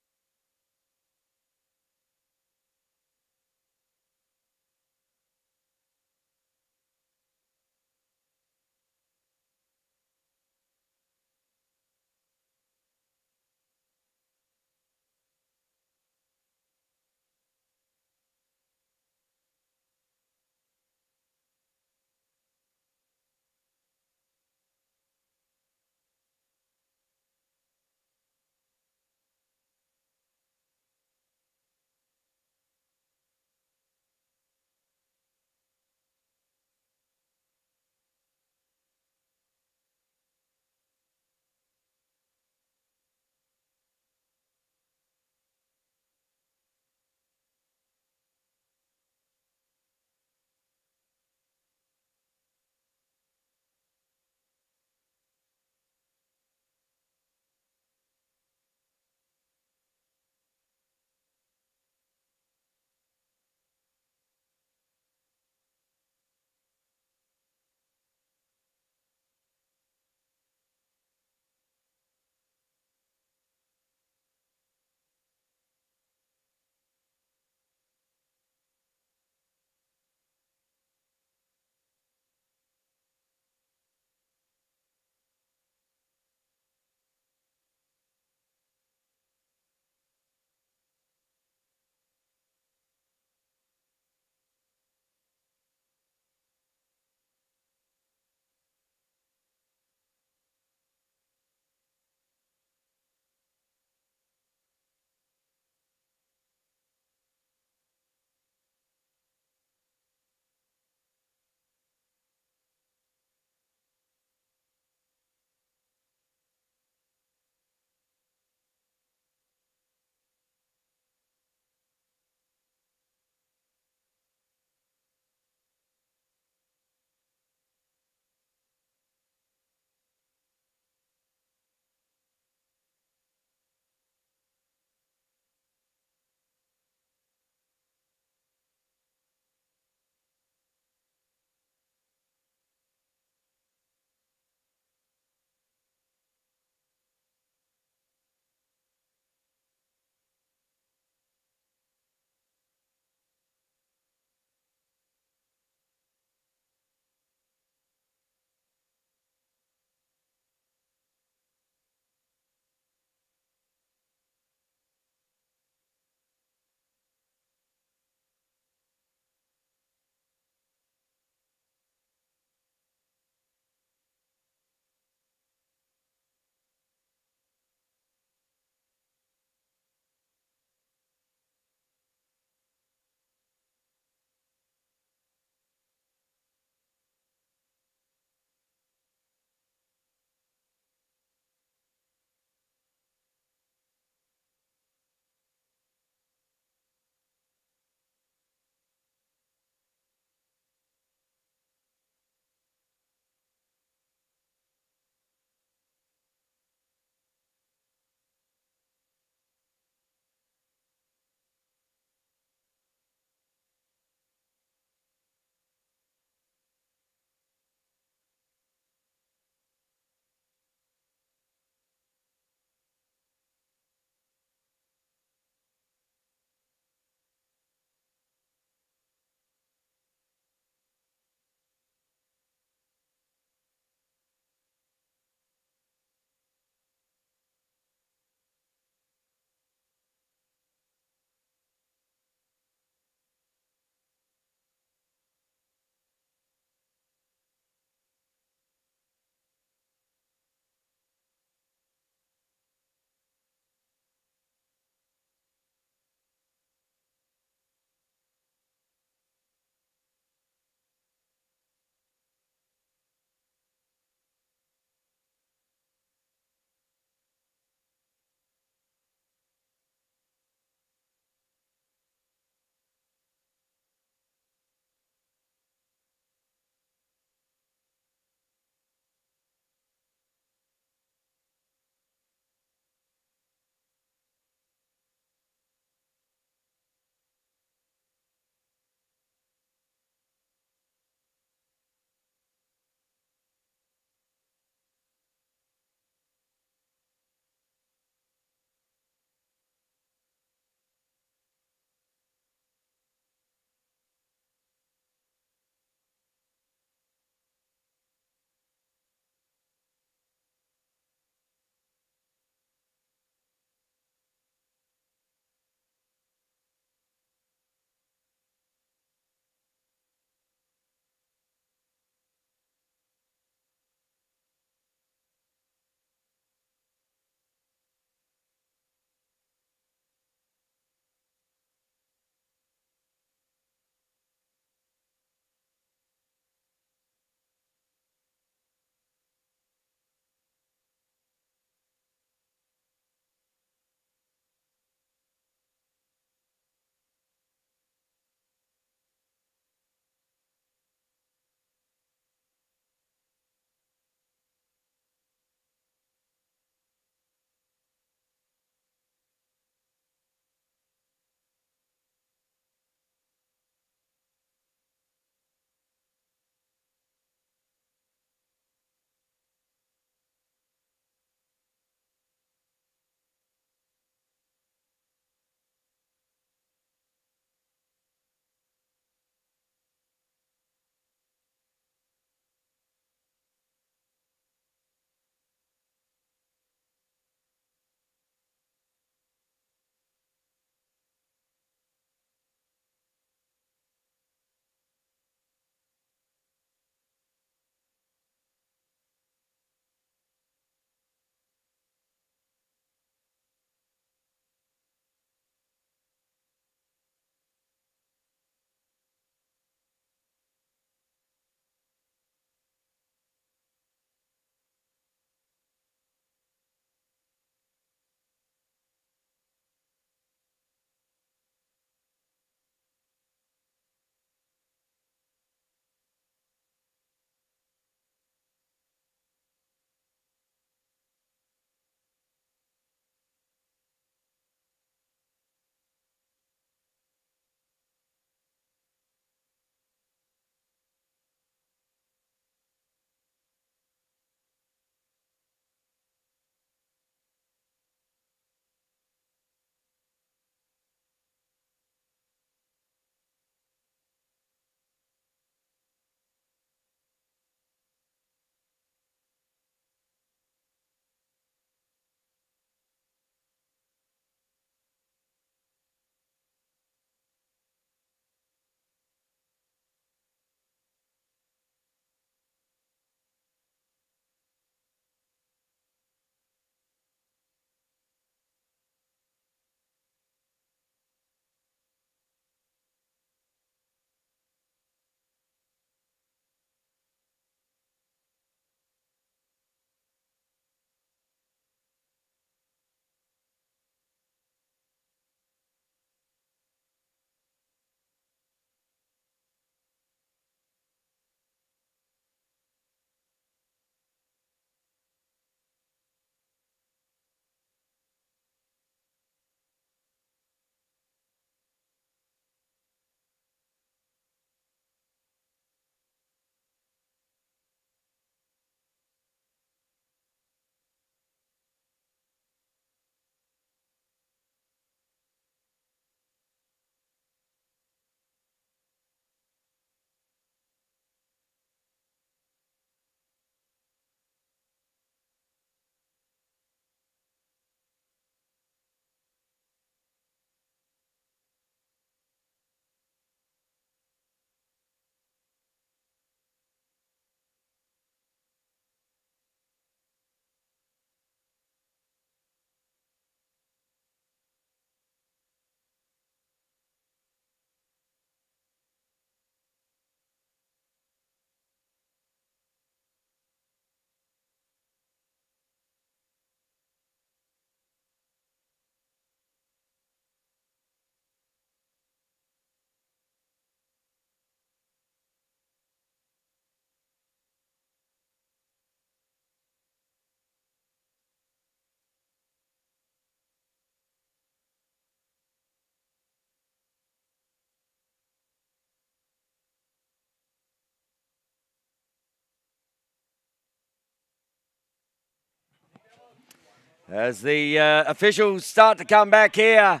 as the officials start to come back here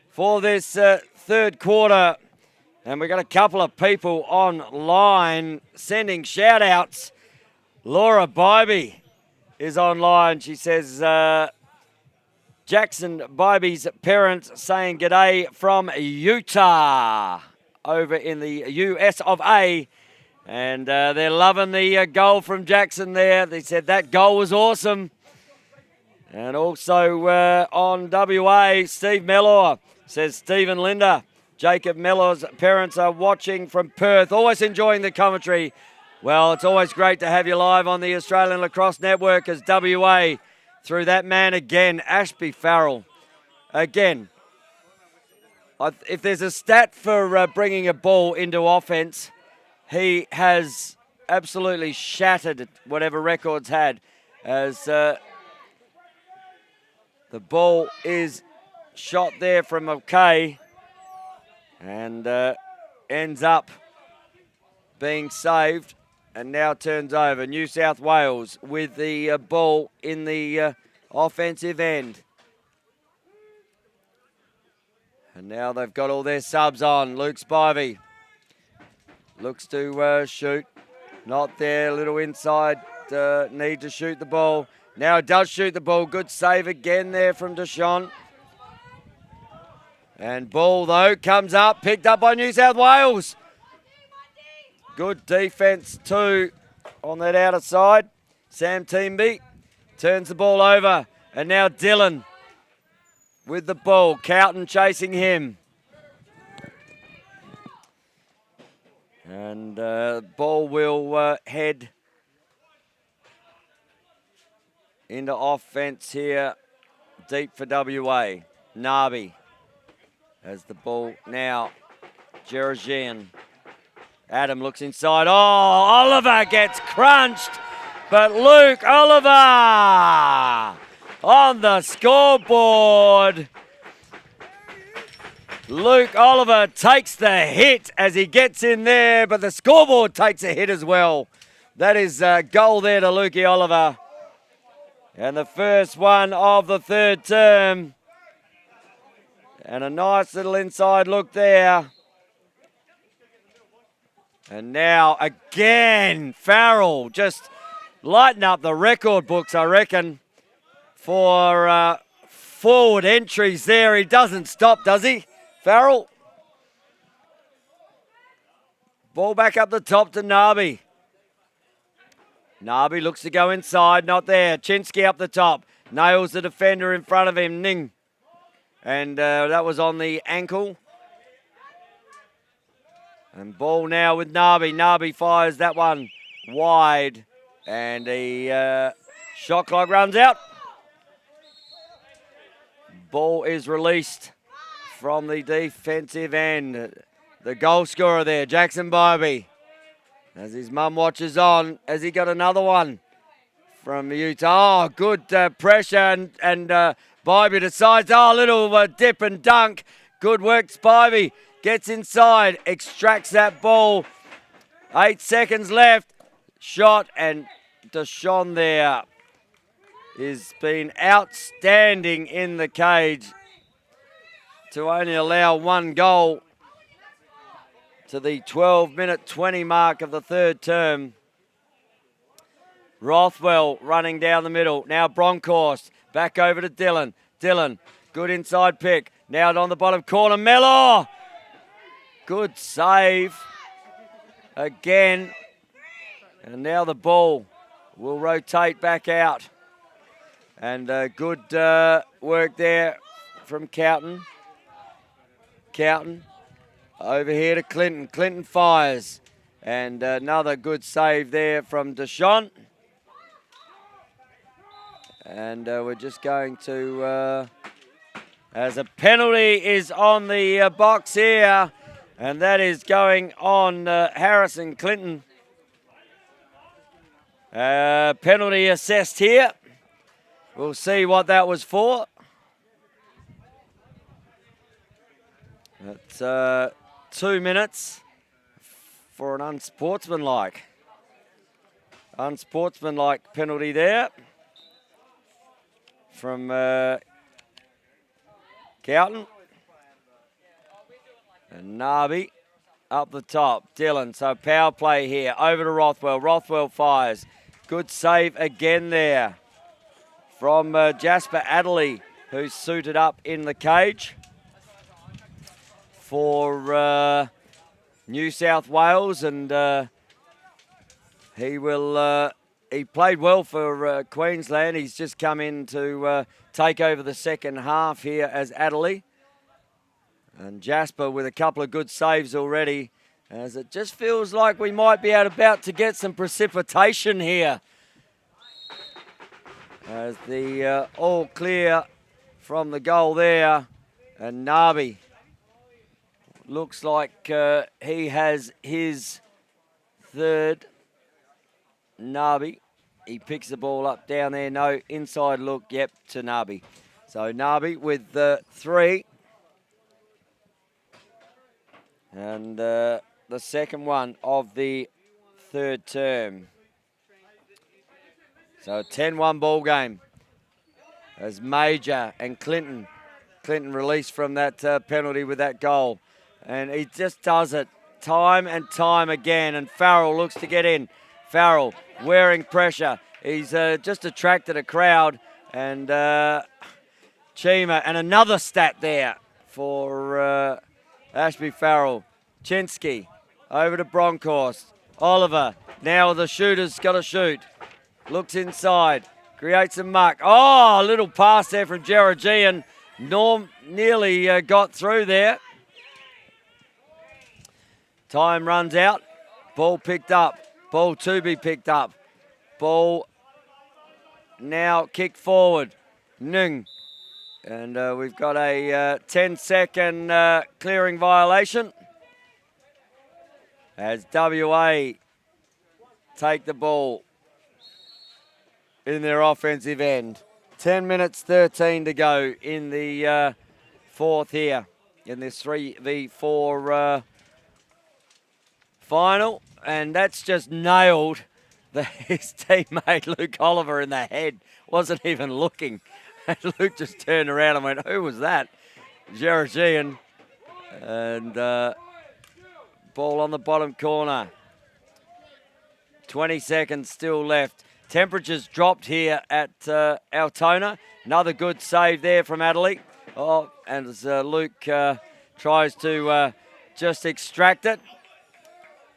for this third quarter. And we've got a couple of people online sending shout-outs. Laura Bybee is online. She says, Jackson Bybee's parents saying g'day from Utah over in the US of A. And they're loving the goal from Jackson there. They said that goal was awesome. And also on WA, Steve Mellor says Stephen Linder. Jacob Mellor's parents are watching from Perth, always enjoying the commentary. Well, it's always great to have you live on the Australian Lacrosse Network as WA through that man again, Ashby Farrell. Again, if there's a stat for bringing a ball into offense, he has absolutely shattered whatever records had, as the ball is shot there from McKay and ends up being saved and now turns over. New South Wales with the ball in the offensive end. And now they've got all their subs on. Luke Spivey looks to shoot. Not there, little inside need to shoot the ball. Now it does shoot the ball. Good save again there from Deshaun. And ball, though, comes up, picked up by New South Wales. Good defence, too, on that outer side. Sam Teamby turns the ball over. And now Dylan with the ball. Cowton chasing him. And ball will head into offense here, deep for WA. Nabi has the ball now. Jerajian. Adam looks inside. Oh, Oliver gets crunched, but Luke Oliver on the scoreboard. Luke Oliver takes the hit as he gets in there, but the scoreboard takes a hit as well. That is a goal there to Lukey Oliver. And the first one of the third term. And a nice little inside look there. And now again, Farrell just lighting up the record books, I reckon, for forward entries there. He doesn't stop, does he, Farrell? Ball back up the top to Nabi. Nabi looks to go inside, not there. Chinsky up the top. Nails the defender in front of him, Ning. And that was on the ankle. And ball now with Nabi. Nabi fires that one wide. And the shot clock runs out. Ball is released from the defensive end. The goal scorer there, Jackson Bybee. As his mum watches on, has he got another one from Utah? Oh, good pressure, and Bybee decides, a little dip and dunk. Good work, Spivey. Gets inside, extracts that ball. 8 seconds left. Shot, and Deshaun there has been outstanding in the cage to only allow one goal to the 12-minute 20 mark of the third term. Rothwell running down the middle. Now Bronkhorst back over to Dylan. Dylan, good inside pick. Now on the bottom corner, Mellor. Good save again. And now the ball will rotate back out. And good work there from Cowton. Cowton over here to Clinton. Clinton fires. And another good save there from Deshaun. And we're just going to, as a penalty is on the box here. And that is going on Harrison Clinton. Penalty assessed here. We'll see what that was for. That's 2 minutes for an unsportsmanlike penalty there from Cowton. And Narby up the top. Dillon, so power play here. Over to Rothwell. Rothwell fires. Good save again there from Jasper Adderley, who's suited up in the cage for New South Wales. And he played well for Queensland. He's just come in to take over the second half here as Adderley. And Jasper with a couple of good saves already, as it just feels like we might be about to get some precipitation here. As the all clear from the goal there. And Narby looks like he has his third. Narby, he picks the ball up down there. No inside look, yep, to Narby. So Narby with 3. And the second one of the third term. So a 10-1 ball game as Major and Clinton released from that penalty with that goal. And he just does it time and time again. And Farrell looks to get in. Farrell wearing pressure. He's just attracted a crowd. And Chima, and another stat there for Ashby Farrell. Chinsky over to Bronkhorst. Oliver, now the shooter's got to shoot. Looks inside, creates a muck. Oh, a little pass there from Georgian. Norm nearly got through there. Time runs out. Ball picked up. Ball to be picked up. Ball now kicked forward. Ning. And we've got a 10-second clearing violation as WA take the ball in their offensive end. 10 minutes 13 to go in the fourth here in this 3v4 final. And that's just nailed his teammate Luke Oliver in the head. Wasn't even looking. And Luke just turned around and went, who was that? Georgian. And ball on the bottom corner. 20 seconds still left. Temperatures dropped here at Altona. Another good save there from Adderley. Oh, and as Luke tries to just extract it.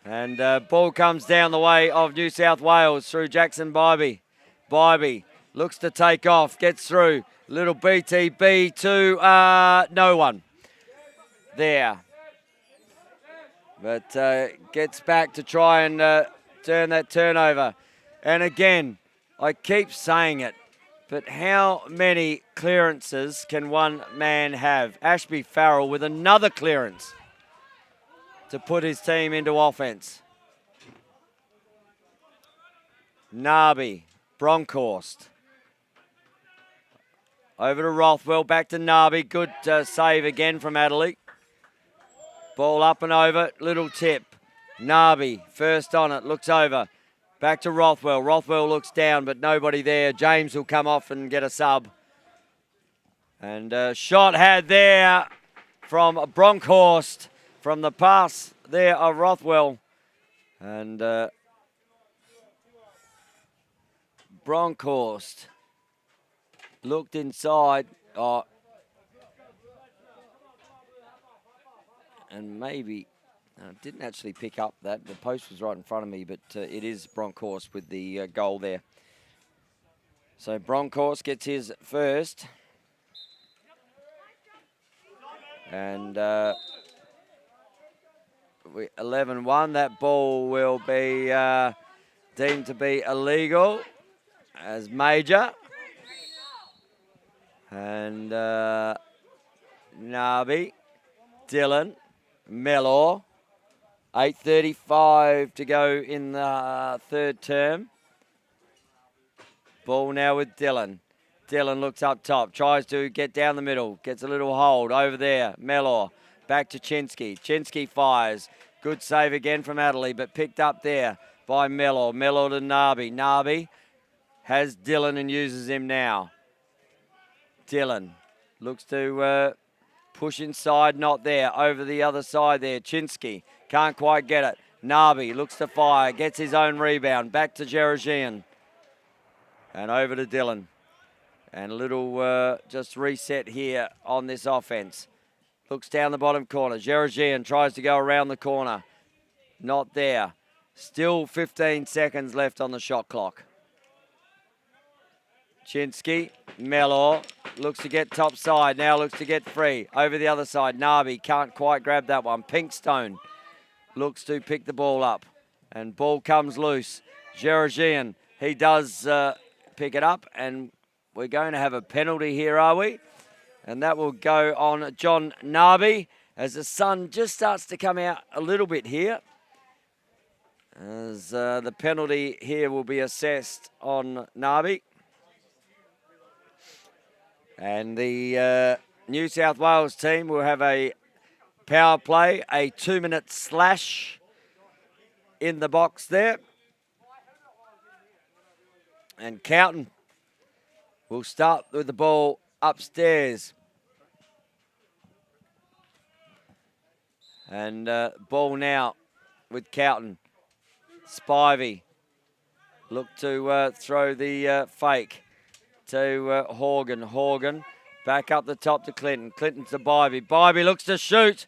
And ball comes down the way of New South Wales through Jackson Bybee. Bybee looks to take off, gets through. Little BTB to no one there. But gets back to try and turn that turnover. And again, I keep saying it, but how many clearances can one man have? Ashby Farrell with another clearance to put his team into offense. Narby, Bronkhorst. Over to Rothwell, back to Narby. Good save again from Adderley. Ball up and over, little tip. Narby, first on it, looks over. Back to Rothwell. Rothwell looks down, but nobody there. James will come off and get a sub. And a shot had there from Bronkhorst from the pass there of Rothwell. And Bronkhorst looked inside. Oh, and maybe didn't actually pick up that. The post was right in front of me, but it is Bronkhorst with the goal there. So Bronkhorst gets his first. And 11-1. That ball will be deemed to be illegal as Major. And Narby, Dillon, Mellor. 8:35 to go in the third term. Ball now with Dillon. Dillon looks up top, tries to get down the middle, gets a little hold over there. Mellor back to Chinsky. Chinsky fires. Good save again from Adderley, but picked up there by Mellor. Mellor to Narby. Narby has Dillon and uses him now. Dillon looks to push inside, not there. Over the other side there, Chinsky can't quite get it. Nabi looks to fire, gets his own rebound. Back to Georgian. And over to Dillon. And a little just reset here on this offense. Looks down the bottom corner. Georgian tries to go around the corner. Not there. Still 15 seconds left on the shot clock. Chinsky, Mellor, looks to get top side. Now looks to get free. Over the other side, Nabi can't quite grab that one. Pinkstone looks to pick the ball up. And ball comes loose. Georgian, he does pick it up. And we're going to have a penalty here, are we? And that will go on John Nabi as the sun just starts to come out a little bit here. As the penalty here will be assessed on Nabi. And the New South Wales team will have a power play, a 2-minute slash in the box there. And Cowton will start with the ball upstairs. And ball now with Cowton. Spivey look to throw the fake to Horgan. Horgan back up the top to Clinton. Clinton to Bybee. Bybee looks to shoot.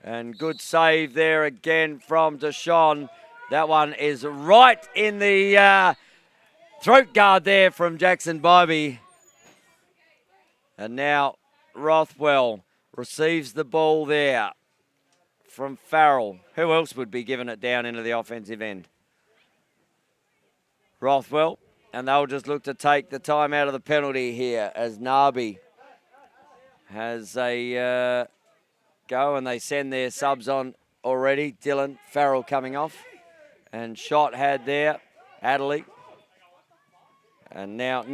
And good save there again from Deshawn. That one is right in the throat guard there from Jackson Bybee. And now Rothwell receives the ball there from Farrell. Who else would be giving it down into the offensive end? Rothwell. And they'll just look to take the time out of the penalty here as Nabi has a go, and they send their subs on already. Dillon, Farrell coming off. And shot had there, Adderley. And now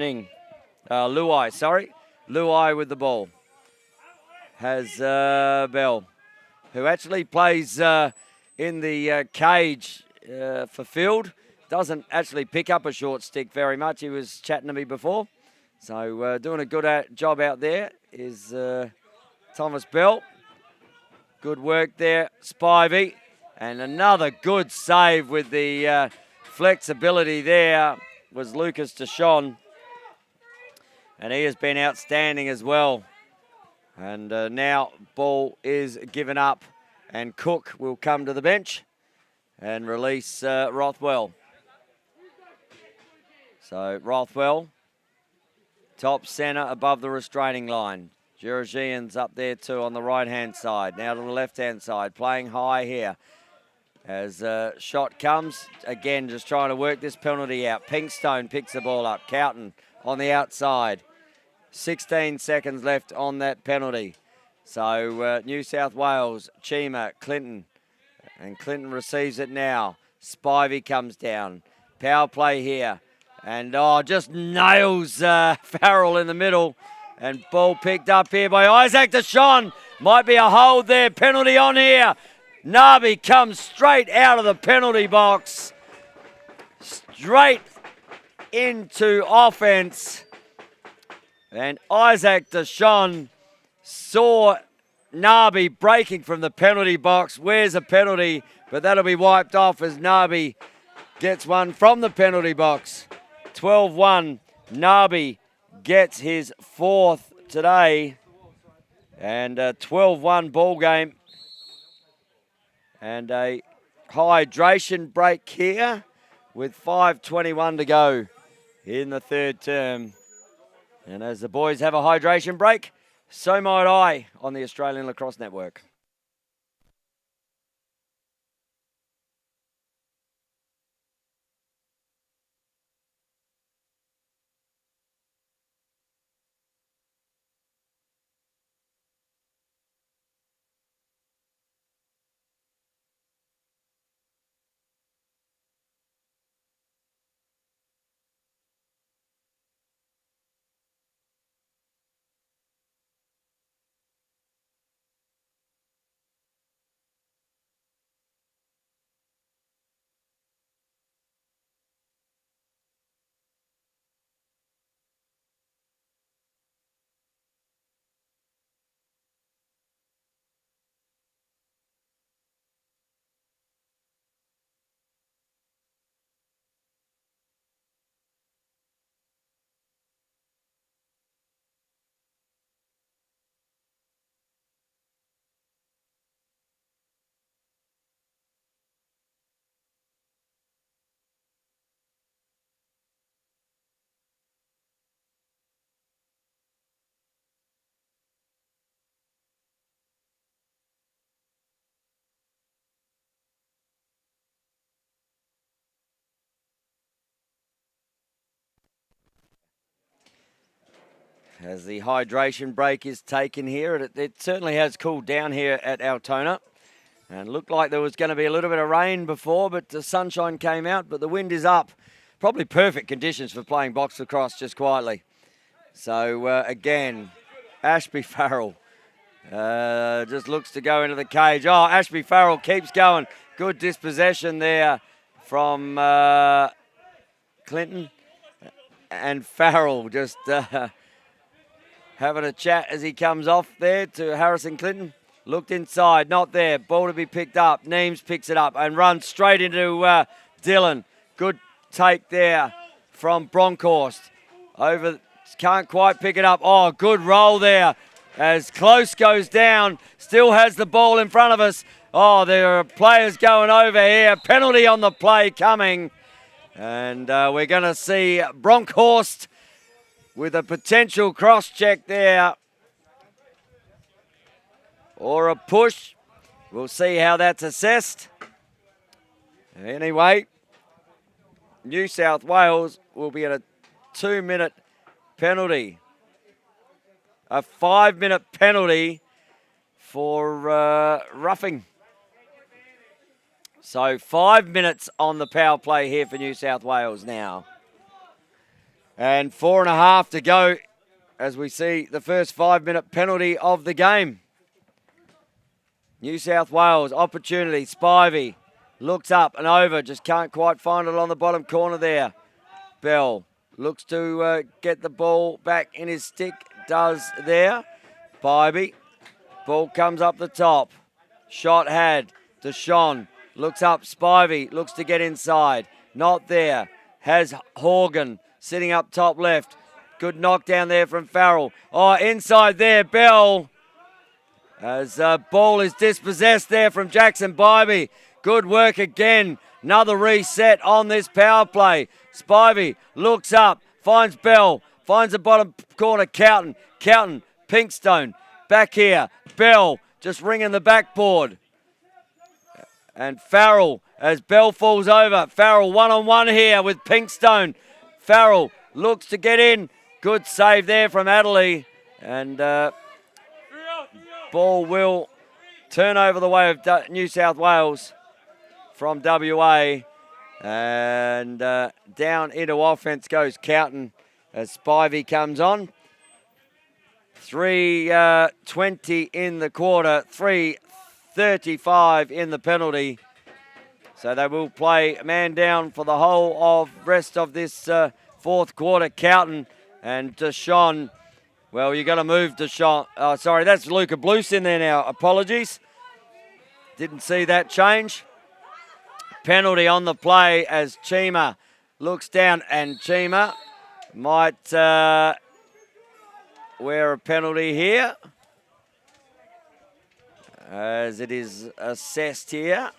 Luai, sorry. Luai with the ball. Has Bell, who actually plays in the cage for Field. Doesn't actually pick up a short stick very much. He was chatting to me before. So doing a good job out there is Thomas Bell. Good work there, Spivey. And another good save with the flexibility there was Lucas Deshawn. And he has been outstanding as well. And now ball is given up. And Cook will come to the bench and release Rothwell. So Rothwell, top centre above the restraining line. Georgian's up there too on the right-hand side. Now to the left-hand side, playing high here. As shot comes, again, just trying to work this penalty out. Pinkstone picks the ball up. Cowton on the outside. 16 seconds left on that penalty. So New South Wales, Chima, Clinton. And Clinton receives it now. Spivey comes down. Power play here. And just nails Farrell in the middle. And ball picked up here by Isaac Deshawn. Might be a hold there. Penalty on here. Nabi comes straight out of the penalty box. Straight into offense. And Isaac Deshawn saw Nabi breaking from the penalty box. Where's a penalty? But that'll be wiped off as Nabi gets one from the penalty box. 12-1. Nabi gets his fourth today. And a 12-1 ball game. And a hydration break here with 5:21 to go in the third term. And as the boys have a hydration break, so might I on the Australian Lacrosse Network. as the hydration break is taken here. It certainly has cooled down here at Altona. And looked like there was going to be a little bit of rain before, but the sunshine came out, but the wind is up. Probably perfect conditions for playing box lacrosse just quietly. So, again, Ashby Farrell just looks to go into the cage. Oh, Ashby Farrell keeps going. Good dispossession there from Clinton. And Farrell just having a chat as he comes off there to Harrison Clinton. Looked inside, not there. Ball to be picked up. Neems picks it up and runs straight into Dylan. Good take there from Bronkhorst. Over, can't quite pick it up. Oh, good roll there as Close goes down. Still has the ball in front of us. Oh, there are players going over here. Penalty on the play coming. And we're going to see Bronkhorst with a potential cross-check there. Or a push. We'll see how that's assessed. Anyway, New South Wales will be at a 2-minute penalty. A 5-minute penalty for roughing. So 5 minutes on the power play here for New South Wales now. And 4.5 to go as we see the first 5-minute penalty of the game. New South Wales, opportunity, Spivey looks up and over, just can't quite find it on the bottom corner there. Bell looks to get the ball back in his stick, does there. Spivey, ball comes up the top. Shot had, Deshawn, looks up, Spivey, looks to get inside, not there. Has Horgan sitting up top left. Good knockdown there from Farrell. Oh, inside there, Bell. As ball is dispossessed there from Jackson Spivey. Good work again. Another reset on this power play. Spivey looks up, finds Bell, finds the bottom corner, Cowton. Cowton, Pinkstone, back here. Bell just ringing the backboard. And Farrell, as Bell falls over. Farrell one-on-one here with Pinkstone. Farrell looks to get in. Good save there from Adderley. And ball will turn over the way of New South Wales from WA. And down into offense goes Cowton as Spivey comes on. 3:20 in the quarter, 3:35 in the penalty. So they will play man down for the whole of rest of this fourth quarter. Cowton and Deshawn. Well, you got to move Deshawn. Oh, sorry, that's Luca Blues in there now. Apologies. Didn't see that change. Penalty on the play as Chima looks down, and Chima might wear a penalty here as it is assessed here.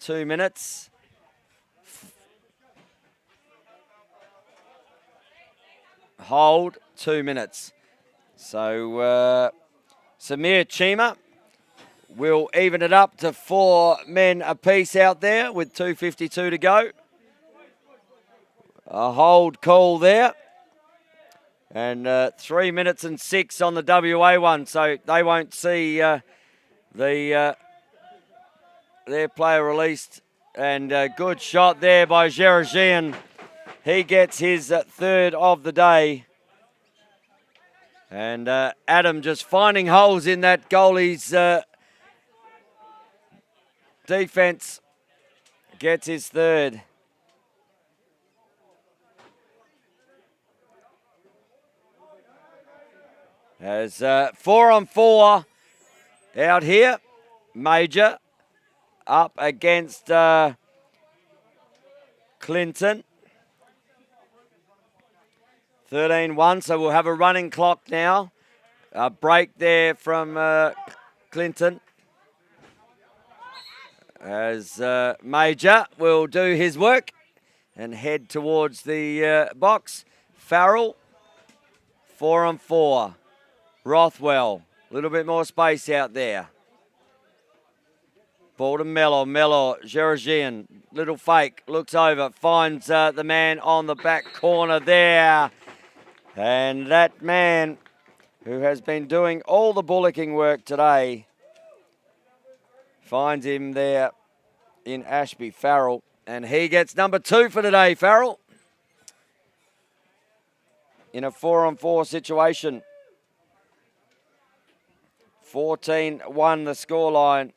2 minutes. Hold, 2 minutes. So Samir Chima will even it up to 4 men apiece out there with 2:52 to go. A hold call there. And 3 minutes and 6 on the WA one, so they won't see their player released. And good shot there by Georgian. He gets his third of the day. And Adam just finding holes in that goalie's defense. Gets his third. As 4-on-4 out here. Major up against Clinton. 13-1, so we'll have a running clock now. A break there from Clinton. As Major will do his work and head towards the box. Farrell, 4-on-4. Rothwell, a little bit more space out there. Ball to Mello. Mello, Georgian, little fake, looks over, finds the man on the back corner there. And that man who has been doing all the bullocking work today finds him there in Ashby Farrell. And he gets number 2 for today, Farrell. In a 4-on-4 situation. 14-1 the scoreline.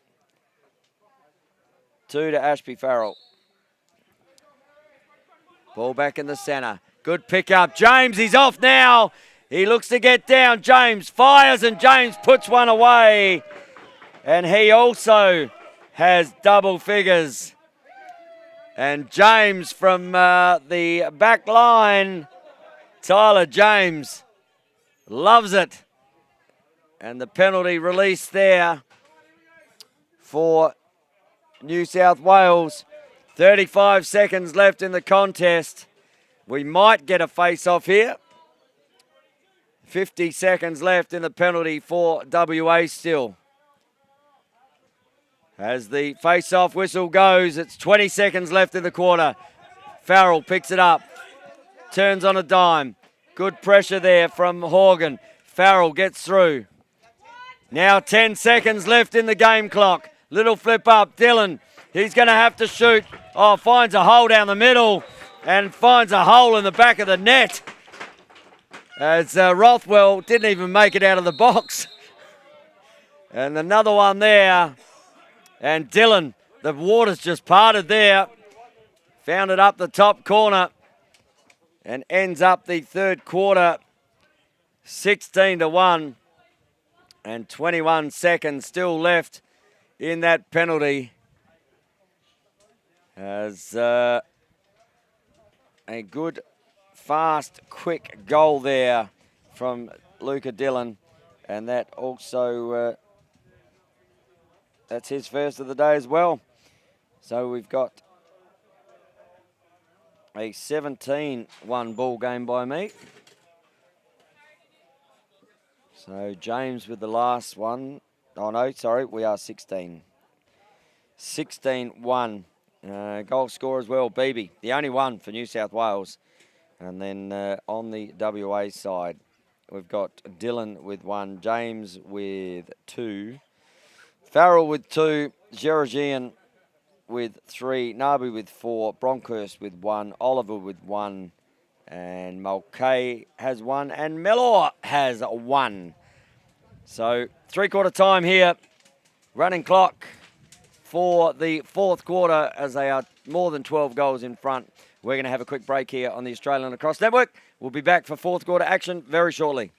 2 to Ashby Farrell. Ball back in the centre. Good pick-up. James, he's off now. He looks to get down. James fires and James puts one away. And he also has double figures. And James from the back line, Tyler James, loves it. And the penalty release there for New South Wales. 35 seconds left in the contest. We might get a face-off here. 50 seconds left in the penalty for WA still. As the face-off whistle goes, it's 20 seconds left in the quarter. Farrell picks it up, turns on a dime. Good pressure there from Horgan. Farrell gets through. Now 10 seconds left in the game clock. Little flip up, Dylan. He's going to have to shoot. Oh, finds a hole down the middle and finds a hole in the back of the net. As Rothwell didn't even make it out of the box. And another one there. And Dylan, the water's just parted there. Found it up the top corner and ends up the third quarter 16-1. And 21 seconds still left in that penalty. As a good, fast, quick goal there from Luca Dillon. And that also, that's his first of the day as well. So we've got a 17-1 ball game by me. So James with the last one. Oh, no, sorry, we are 16. 16-1. Goal scorer as well, Beebe. The only one for New South Wales. And then on the WA side, we've got Dylan with 1, James with 2, Farrell with 2, Georgian with 3, Nabi with 4, Bronkhurst with 1, Oliver with 1, and Mulcahy has 1, and Mellor has 1. So three-quarter time here, running clock for the fourth quarter as they are more than 12 goals in front. We're going to have a quick break here on the Australian Lacrosse Network. We'll be back for fourth quarter action very shortly.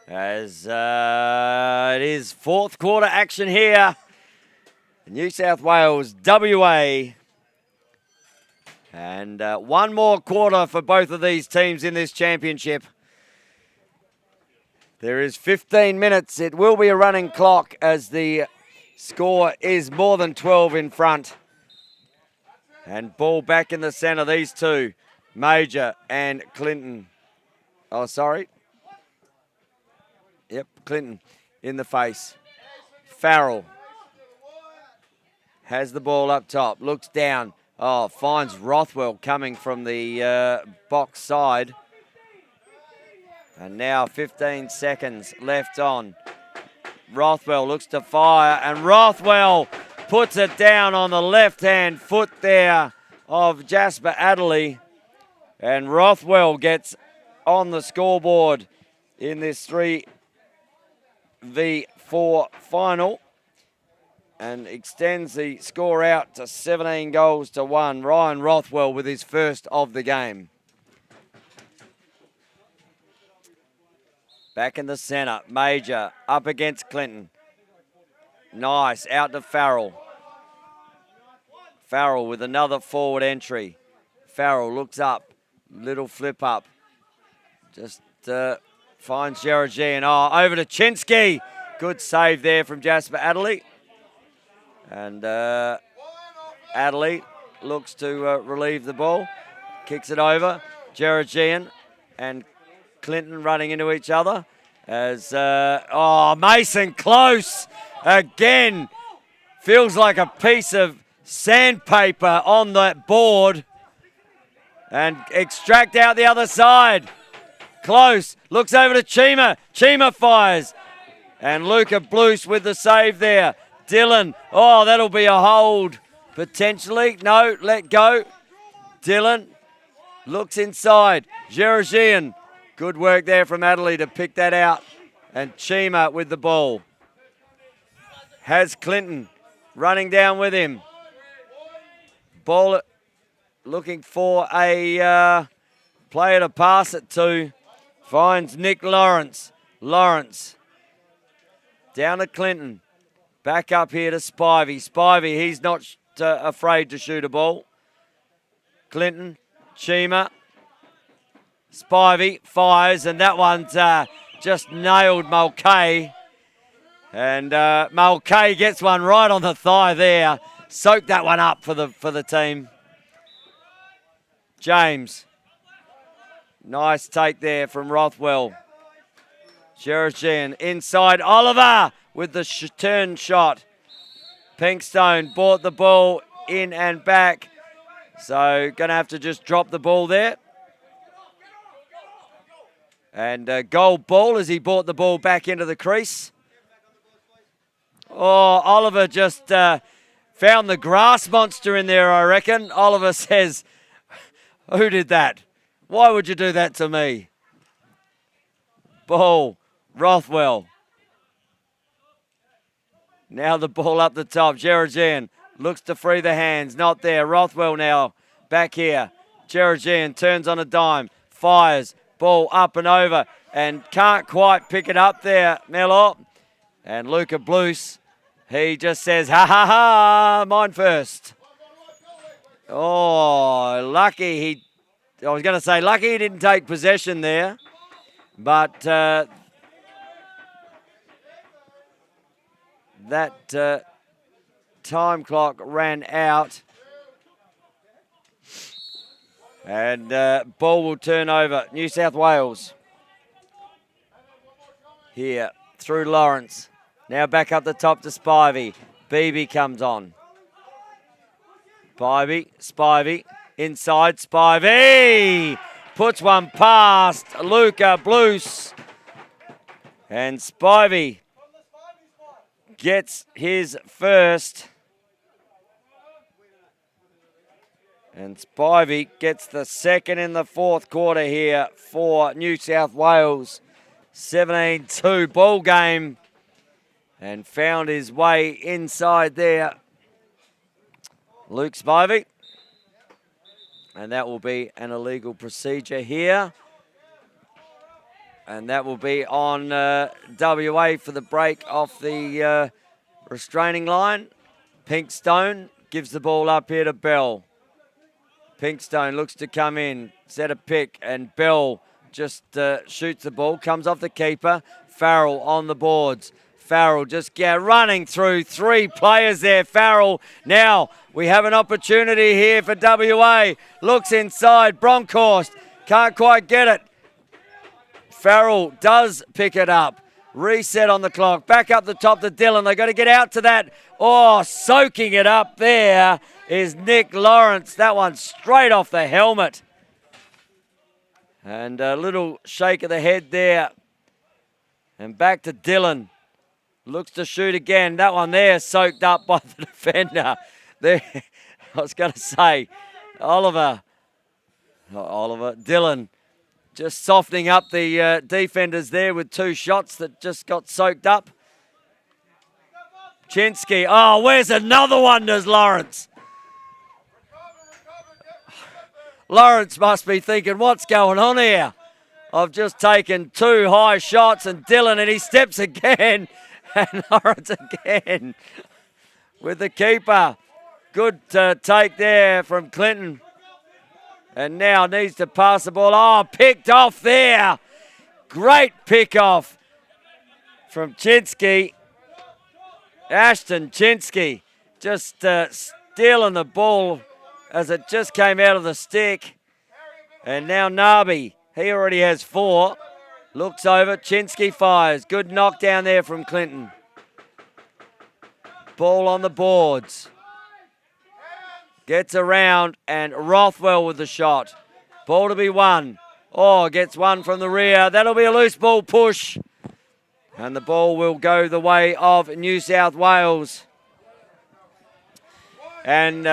As it is fourth quarter action here. New South Wales, WA. And one more quarter for both of these teams in this championship. There is 15 minutes. It will be a running clock as the score is more than 12 in front. And ball back in the centre, these two, Major and Clinton. Oh, sorry. Yep, Clinton in the face. Farrell has the ball up top, looks down. Oh, finds Rothwell coming from the box side. And now 15 seconds left on. Rothwell looks to fire, and Rothwell puts it down on the left-hand foot there of Jasper Adderley. And Rothwell gets on the scoreboard in this 3v4 final and extends the score out to 17 goals to 1. Ryan Rothwell with his first of the game. Back in the centre, Major up against Clinton. Nice, out to Farrell. Farrell with another forward entry. Farrell looks up, little flip up. Just finds Gerardine. Oh, over to Chinsky. Good save there from Jasper Adderley. And Adderley looks to relieve the ball. Kicks it over. Gerardine and Clinton running into each other. As, Mason close again. Feels like a piece of sandpaper on that board. And extract out the other side. Close. Looks over to Chima. Chima fires. And Luca Blues with the save there. Dylan. Oh, that'll be a hold potentially. No, let go. Dylan looks inside. Gerardine. Good work there from Adderley to pick that out. And Chima with the ball. Has Clinton running down with him. Ball looking for a player to pass it to. Finds Nick Lawrence. Lawrence down to Clinton. Back up here to Spivey. Spivey, he's not afraid to shoot a ball. Clinton, Chima. Spivey fires, and that one's just nailed Mulcahy. And Mulcahy gets one right on the thigh there. Soaked that one up for the team. James. Nice take there from Rothwell. Gerardine inside. Oliver with the turn shot. Pinkstone brought the ball in and back. So going to have to just drop the ball there. And goal ball as he brought the ball back into the crease. Oh, Oliver just found the grass monster in there, I reckon. Oliver says, who did that? Why would you do that to me? Ball, Rothwell. Now the ball up the top. Gerardine looks to free the hands. Not there. Rothwell now back here. Gerardine turns on a dime. Fires. Ball up and over. And can't quite pick it up there, Mello. And Luca Blues, he just says, ha ha ha, mine first. Oh, lucky lucky he didn't take possession there. But that time clock ran out. And ball will turn over. New South Wales. Here, through Lawrence. Now back up the top to Spivey. Beebe comes on. Spivey, inside Spivey. Puts one past Luca Blues. And Spivey gets his first. And Spivey gets the second in the fourth quarter here for New South Wales. 17-2 ball game. And found his way inside there. Luke Spivey. And that will be an illegal procedure here. And that will be on WA for the break off the restraining line. Pinkstone gives the ball up here to Bell. Pinkstone looks to come in, set a pick, and Bell just shoots the ball, comes off the keeper. Farrell on the boards. Farrell just running through 3 players there. Farrell, now we have an opportunity here for WA. Looks inside, Bronkhorst can't quite get it. Farrell does pick it up. Reset on the clock. Back up the top to Dillon. They've got to get out to that. Oh, soaking it up there is Nick Lawrence. That one straight off the helmet. And a little shake of the head there. And back to Dillon. Looks to shoot again. That one there soaked up by the defender. There, I was going to say, Dillon. Just softening up the defenders there with 2 shots that just got soaked up. Chinsky. Oh, where's another one, does Lawrence? Lawrence must be thinking, what's going on here? I've just taken 2 high shots, and Dillon, and he steps again. And Lawrence again with the keeper. Good take there from Clinton. And now needs to pass the ball. Oh, picked off there. Great pick off from Chinsky. Ashton Chinsky just stealing the ball as it just came out of the stick. And now Nabi, he already has 4. Looks over, Chinsky fires. Good knockdown there from Clinton. Ball on the boards. Gets around, and Rothwell with the shot. Ball to be won. Oh, gets one from the rear. That'll be a loose ball push. And the ball will go the way of New South Wales. And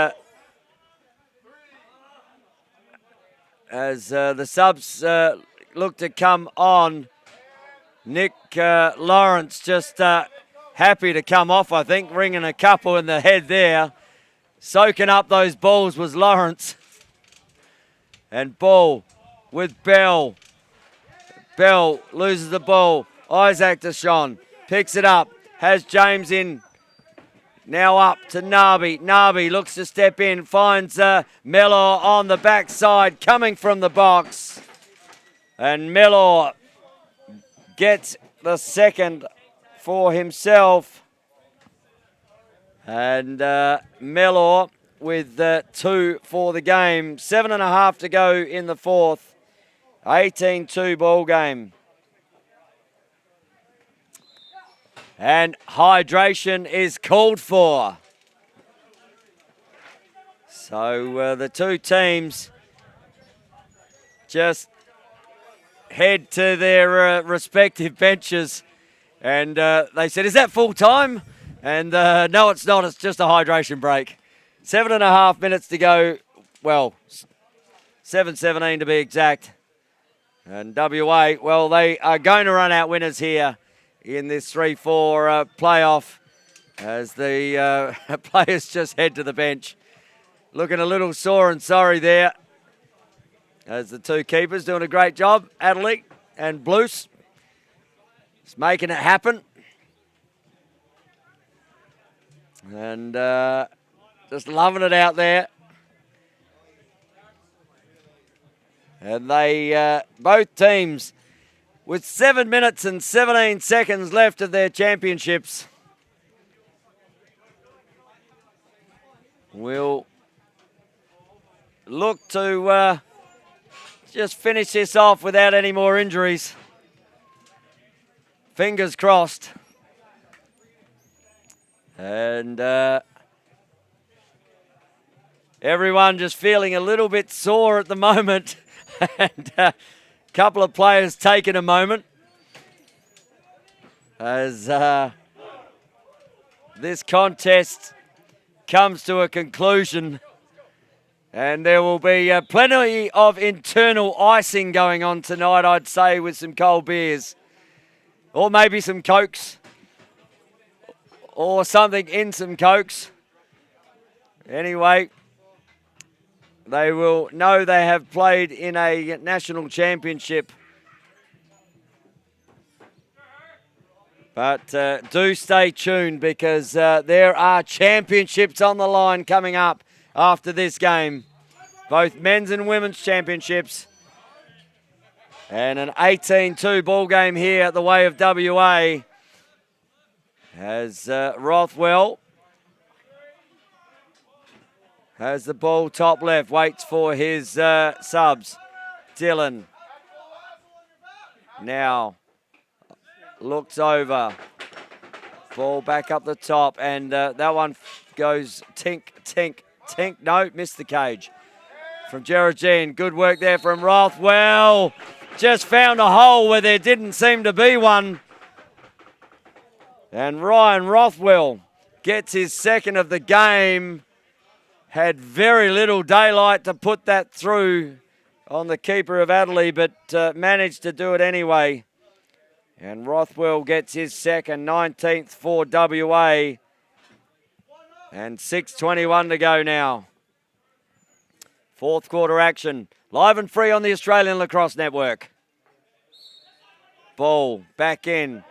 as the subs look to come on, Nick Lawrence just happy to come off, I think, ringing a couple in the head there. Soaking up those balls was Lawrence. And ball with Bell. Bell loses the ball. Isaac Deshawn picks it up. Has James in. Now up to Nabi. Nabi looks to step in. Finds Mellor on the backside coming from the box. And Mellor gets the second for himself. And Mellor with 2 for the game. 7.5 to go in the 4th. 18-2 ball game. And hydration is called for. So the 2 teams just head to their respective benches. And they said, is that full time? And no, it's not. It's just a hydration break. 7.5 minutes to go. Well, 7:17 to be exact. And WA, well, they are going to run out winners here in this 3-4 playoff as the players just head to the bench. Looking a little sore and sorry there as the 2 keepers doing a great job. Adelaide and Blues just making it happen. And just loving it out there. And they, both teams, with 7 minutes and 17 seconds left of their championships, will look to just finish this off without any more injuries. Fingers crossed. And everyone just feeling a little bit sore at the moment. And a couple of players taking a moment as this contest comes to a conclusion. And there will be plenty of internal icing going on tonight, I'd say, with some cold beers. Or maybe some Cokes. Or something in some Cokes. Anyway, they will know they have played in a national championship But do stay tuned because there are championships on the line coming up after this game. Both men's and women's championships. And an 18-2 ball game here at the way of WA. As Rothwell has the ball top left, waits for his subs. Dylan now looks over. Ball back up the top, and that one goes tink, tink, tink. No, missed the cage. From Geraldine, good work there from Rothwell. Just found a hole where there didn't seem to be one. And Ryan Rothwell gets his second of the game. Had very little daylight to put that through on the keeper of Adelaide, but managed to do it anyway. And Rothwell gets his second, 19th for WA. And 6:21 to go now. Fourth quarter action, live and free on the Australian Lacrosse Network. Ball back in,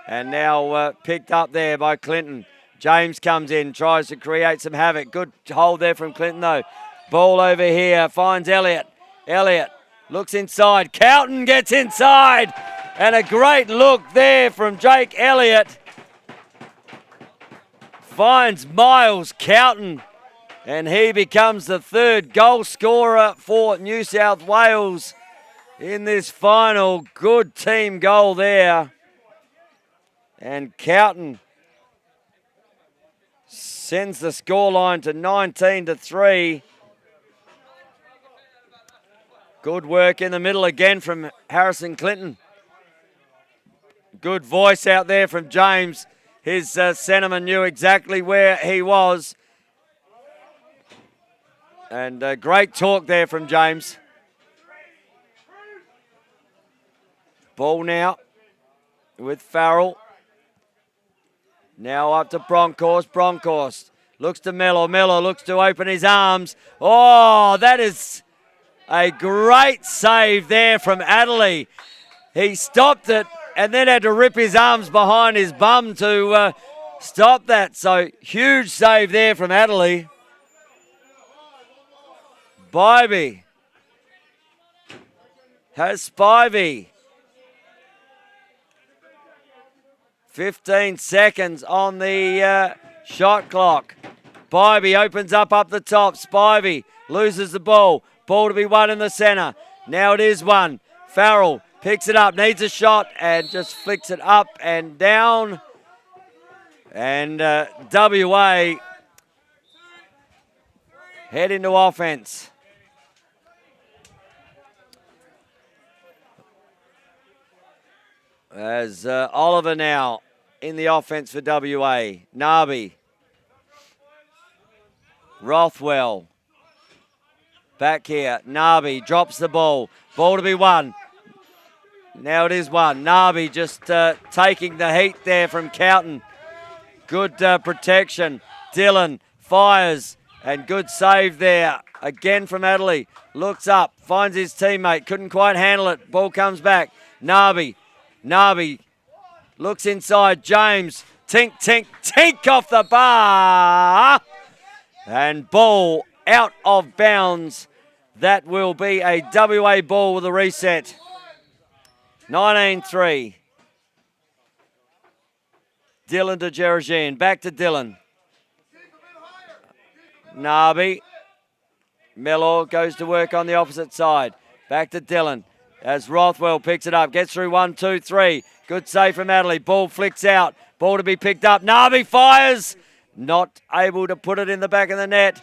and now picked up there by Clinton. James comes in, tries to create some havoc. Good hold there from Clinton, though. Ball over here, finds Elliott. Elliott looks inside. Cowton gets inside. And a great look there from Jake Elliott. Finds Miles Cowton. And he becomes the third goal scorer for New South Wales in this final. Good team goal there. And Cowton sends the scoreline to 19-3. Good work in the middle again from Harrison Clinton. Good voice out there from James. His centreman knew exactly where he was. And great talk there from James. Ball now with Farrell. Now up to Bronkhorst. Bronkhorst looks to Mello. Mello looks to open his arms. Oh, that is a great save there from Adelaide. He stopped it and then had to rip his arms behind his bum to stop that. So huge save there from Adelaide. Spivey has Spivey. 15 seconds on the shot clock. Spivey opens up the top. Spivey loses the ball. Ball to be won in the centre. Now it is one. Farrell picks it up, needs a shot, and just flicks it up and down. And WA head into offense. As Oliver now in the offense for WA. Narby. Rothwell. Back here. Narby drops the ball. Ball to be won. Now it is one. Narby just taking the heat there from Cowton. Good protection. Dylan fires. And good save there. Again from Adelaide. Looks up. Finds his teammate. Couldn't quite handle it. Ball comes back. Narby. Narby looks inside. James. Tink, tink, tink off the bar. And ball out of bounds. That will be a WA ball with a reset. 19-3. Dylan to Geraldine. Back to Dylan. Narby. Mello goes to work on the opposite side. Back to Dylan. As Rothwell picks it up. Gets through 1, 2, 3. Good save from Adelaide. Ball flicks out. Ball to be picked up. Narby fires. Not able to put it in the back of the net.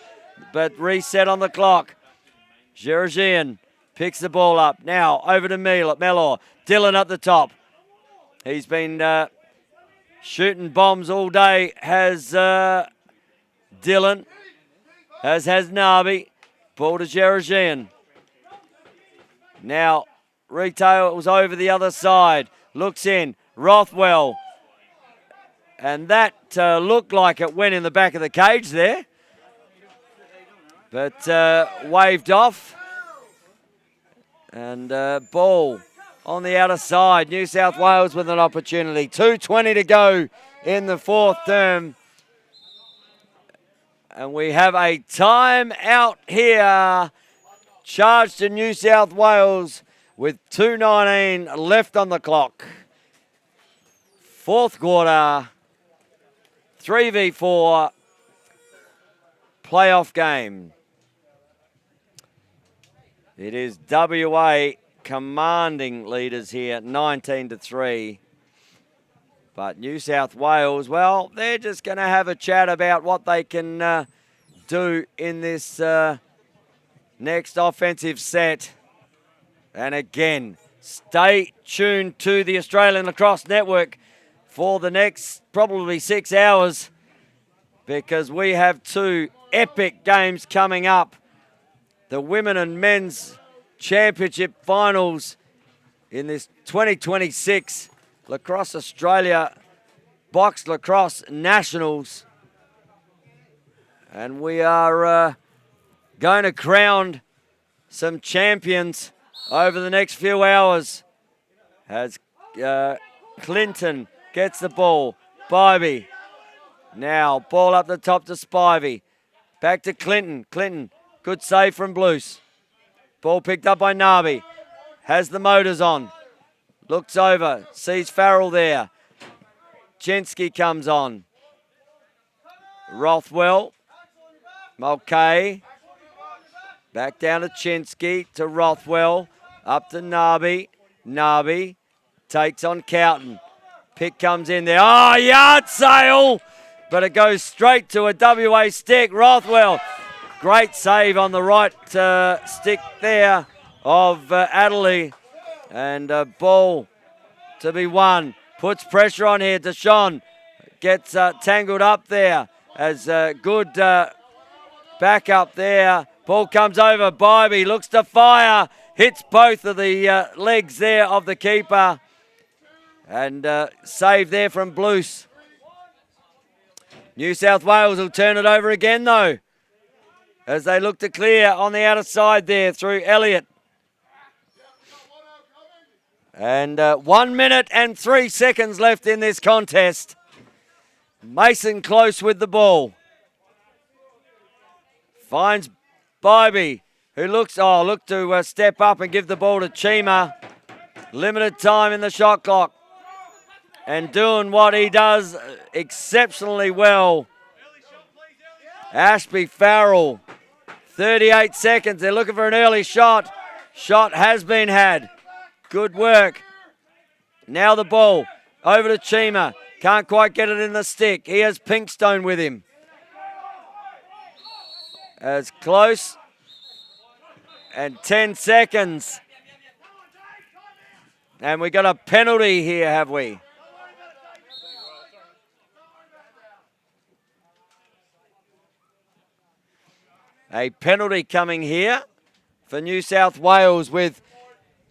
But reset on the clock. Geraldine picks the ball up. Now over to Mellor. Dylan at the top. He's been shooting bombs all day. Has Dylan. As has Narby. Ball to Geraldine. Now Retail was over the other side. Looks in. Rothwell. And that looked like it went in the back of the cage there. But waved off. And ball on the outer side. New South Wales with an opportunity. 2:20 to go in the fourth term. And we have a time out here. Charge to New South Wales with 2:19 left on the clock. Fourth quarter, 3v4 playoff game. It is WA commanding leaders here, 19-3. But New South Wales, well, they're just going to have a chat about what they can do in this next offensive set. And again, stay tuned to the Australian Lacrosse Network for the next probably 6 hours, because we have two epic games coming up. The women and men's championship finals in this 2026 Lacrosse Australia Box Lacrosse Nationals. And we are going to crown some champions over the next few hours as Clinton gets the ball. Spivey. Now, ball up the top to Spivey. Back to Clinton. Clinton, good save from Blues. Ball picked up by Narby. Has the motors on. Looks over. Sees Farrell there. Chinsky comes on. Rothwell. Mulcahy. Back down to Chinsky, to Rothwell. Up to Narby. Narby takes on Cowton. Pick comes in there. Oh, yard sale! But it goes straight to a WA stick. Rothwell. Great save on the right stick there of Adderley. And a ball to be won. Puts pressure on here. Deshawn gets tangled up there as a good back up there. Ball comes over. Bybee looks to fire. Hits both of the legs there of the keeper. And save there from Blues. New South Wales will turn it over again though, as they look to clear on the outer side there through Elliott. And 1 minute and 3 seconds left in this contest. Mason close with the ball. Finds Bybee, who looks to step up and give the ball to Chima. Limited time in the shot clock. And doing what he does exceptionally well. Ashby Farrell, 38 seconds. They're looking for an early shot. Shot has been had. Good work. Now the ball over to Chima. Can't quite get it in the stick. He has Pinkstone with him. As close. And 10 seconds. And we got a penalty here, have we? A penalty coming here for New South Wales with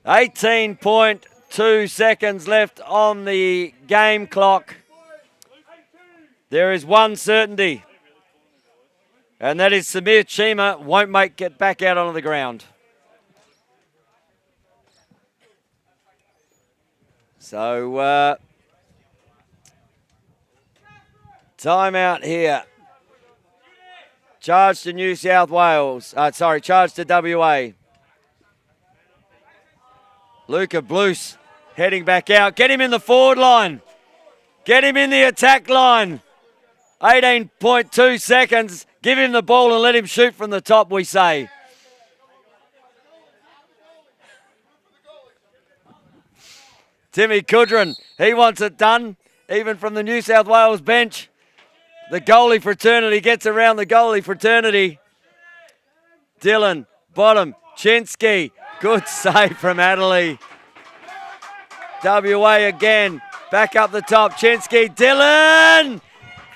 18.2 seconds left on the game clock. There is one certainty, and that is Samir Chima won't make it back out onto the ground. So, timeout here. Charge to New South Wales. Charge to WA. Luca Blues heading back out. Get him in the forward line. Get him in the attack line. 18.2 seconds. Give him the ball and let him shoot from the top, we say. Timmy Kudrin, he wants it done, even from the New South Wales bench. The goalie fraternity gets around the goalie fraternity. Dillon, bottom, Chinsky. Good save from Adderley. WA again. Back up the top. Chinsky. Dillon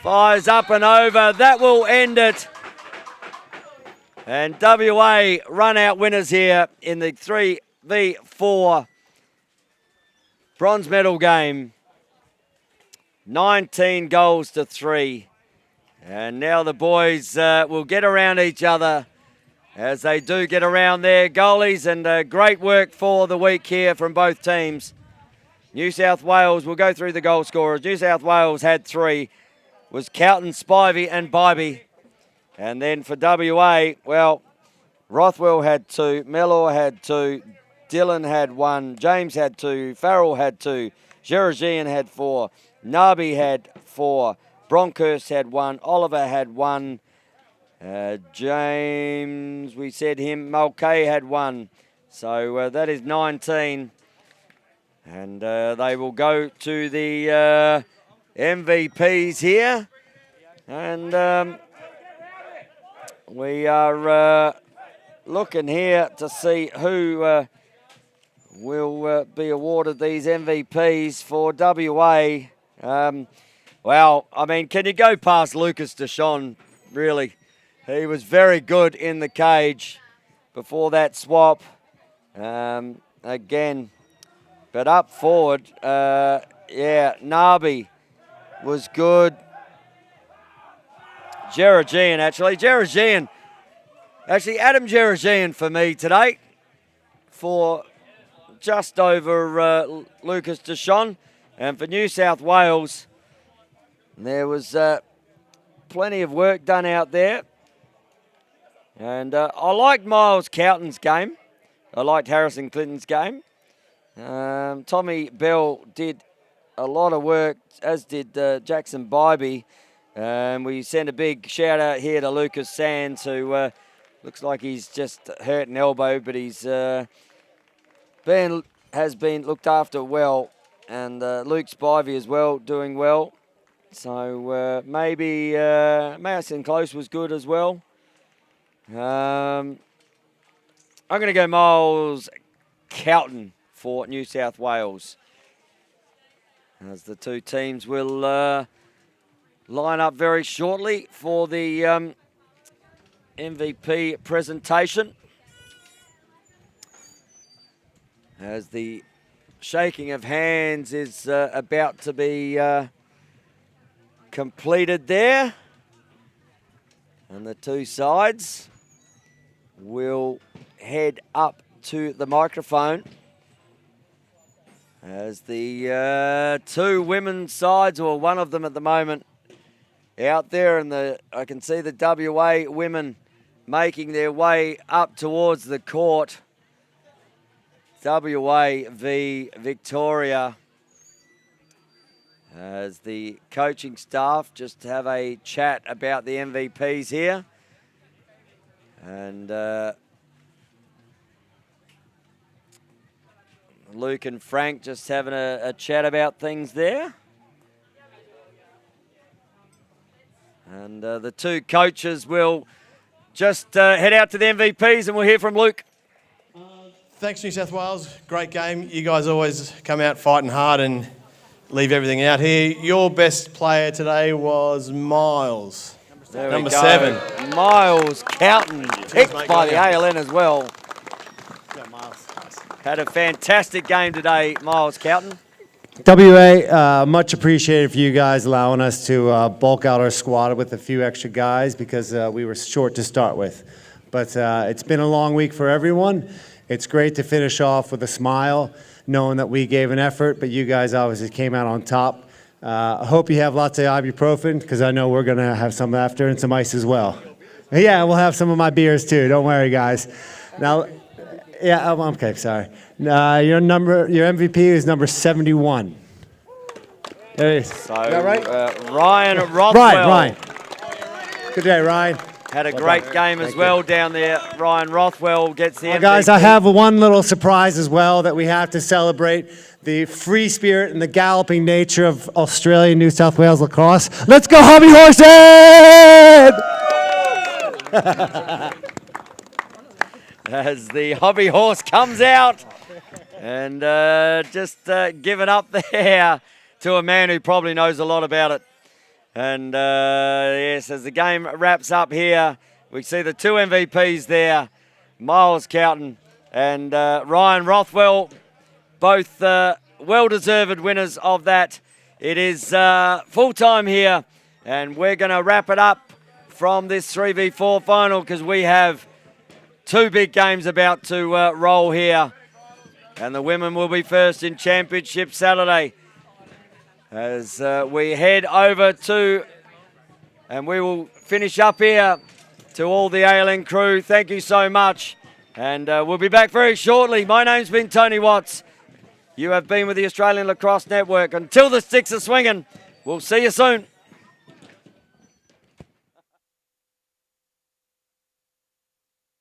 fires up and over. That will end it. And WA run out winners here in the 3v4 bronze medal game. 19 goals to 3. And now the boys will get around each other as they do get around their goalies, and great work for the week here from both teams. New South Wales, we'll go through the goal scorers. New South Wales had 3, was Cowton, Spivey and Bybee. And then for WA, well, Rothwell had 2, Mellor had 2, Dillon had 1, James had 2, Farrell had 2, Geragian had 4, Nabi had 4, Bronkhurst had 1, Oliver had 1, James, we said him, Mulcahy had 1. So that is 19. And they will go to the MVPs here. And we are looking here to see who will be awarded these MVPs for WA. Well, I mean, can you go past Lucas Deshawn, really? He was very good in the cage before that swap. Again, but up forward, yeah, Nabi was good. Geragian, actually. Adam Geragian for me today for just over Lucas Deshawn. And for New South Wales, there was plenty of work done out there. And I liked Miles Cowton's game. I liked Harrison Clinton's game. Tommy Bell did a lot of work, as did Jackson Bybee. We send a big shout out here to Lucas Sands, who looks like he's just hurt an elbow, but he's has been looked after well. And Luke Spivey as well, doing well. So maybe Madison Close was good as well. I'm going to go Miles Cowton for New South Wales, as the two teams will line up very shortly for the MVP presentation, as the shaking of hands is about to be completed there, and the two sides will head up to the microphone, as the two women's sides, or one of them at the moment, out there, and I can see the WA women making their way up towards the court. WA v Victoria, as the coaching staff just have a chat about the MVPs here. And Luke and Frank just having a chat about things there. And the two coaches will just head out to the MVPs, and we'll hear from Luke. Thanks, New South Wales. Great game. You guys always come out fighting hard and leave everything out here. Your best player today was Miles. Number 7. Miles Cowton, picked by the ALN as well. Had a fantastic game today, Miles Cowton. WA, much appreciated for you guys allowing us to bulk out our squad with a few extra guys, because we were short to start with. But it's been a long week for everyone. It's great to finish off with a smile, knowing that we gave an effort, but you guys obviously came out on top. I hope you have lots of ibuprofen, because I know we're going to have some after, and some ice as well. Yeah, we'll have some of my beers too. Don't worry, guys. Now, yeah, okay, sorry. Your MVP is number 71. There it is. So, is that right? Ryan Rothwell. Ryan. Good day, Ryan. Had a great game as well down there. Ryan Rothwell gets the MVP. Guys, I have one little surprise as well that we have to celebrate. The free spirit and the galloping nature of Australian New South Wales lacrosse. Let's go, Hobby Horses! As the Hobby Horse comes out, and just giving up there to a man who probably knows a lot about it. And yes, as the game wraps up here, we see the two MVPs there, Miles Cowton and Ryan Rothwell, both well-deserved winners of that. It is full-time here, and we're going to wrap it up from this 3v4 final, because we have Two big games about to roll here. And the women will be first in Championship Saturday. As we head over to, and we will finish up here. To all the ALN crew, thank you so much. And we'll be back very shortly. My name's been Tony Watts. You have been with the Australian Lacrosse Network. Until the sticks are swinging, we'll see you soon.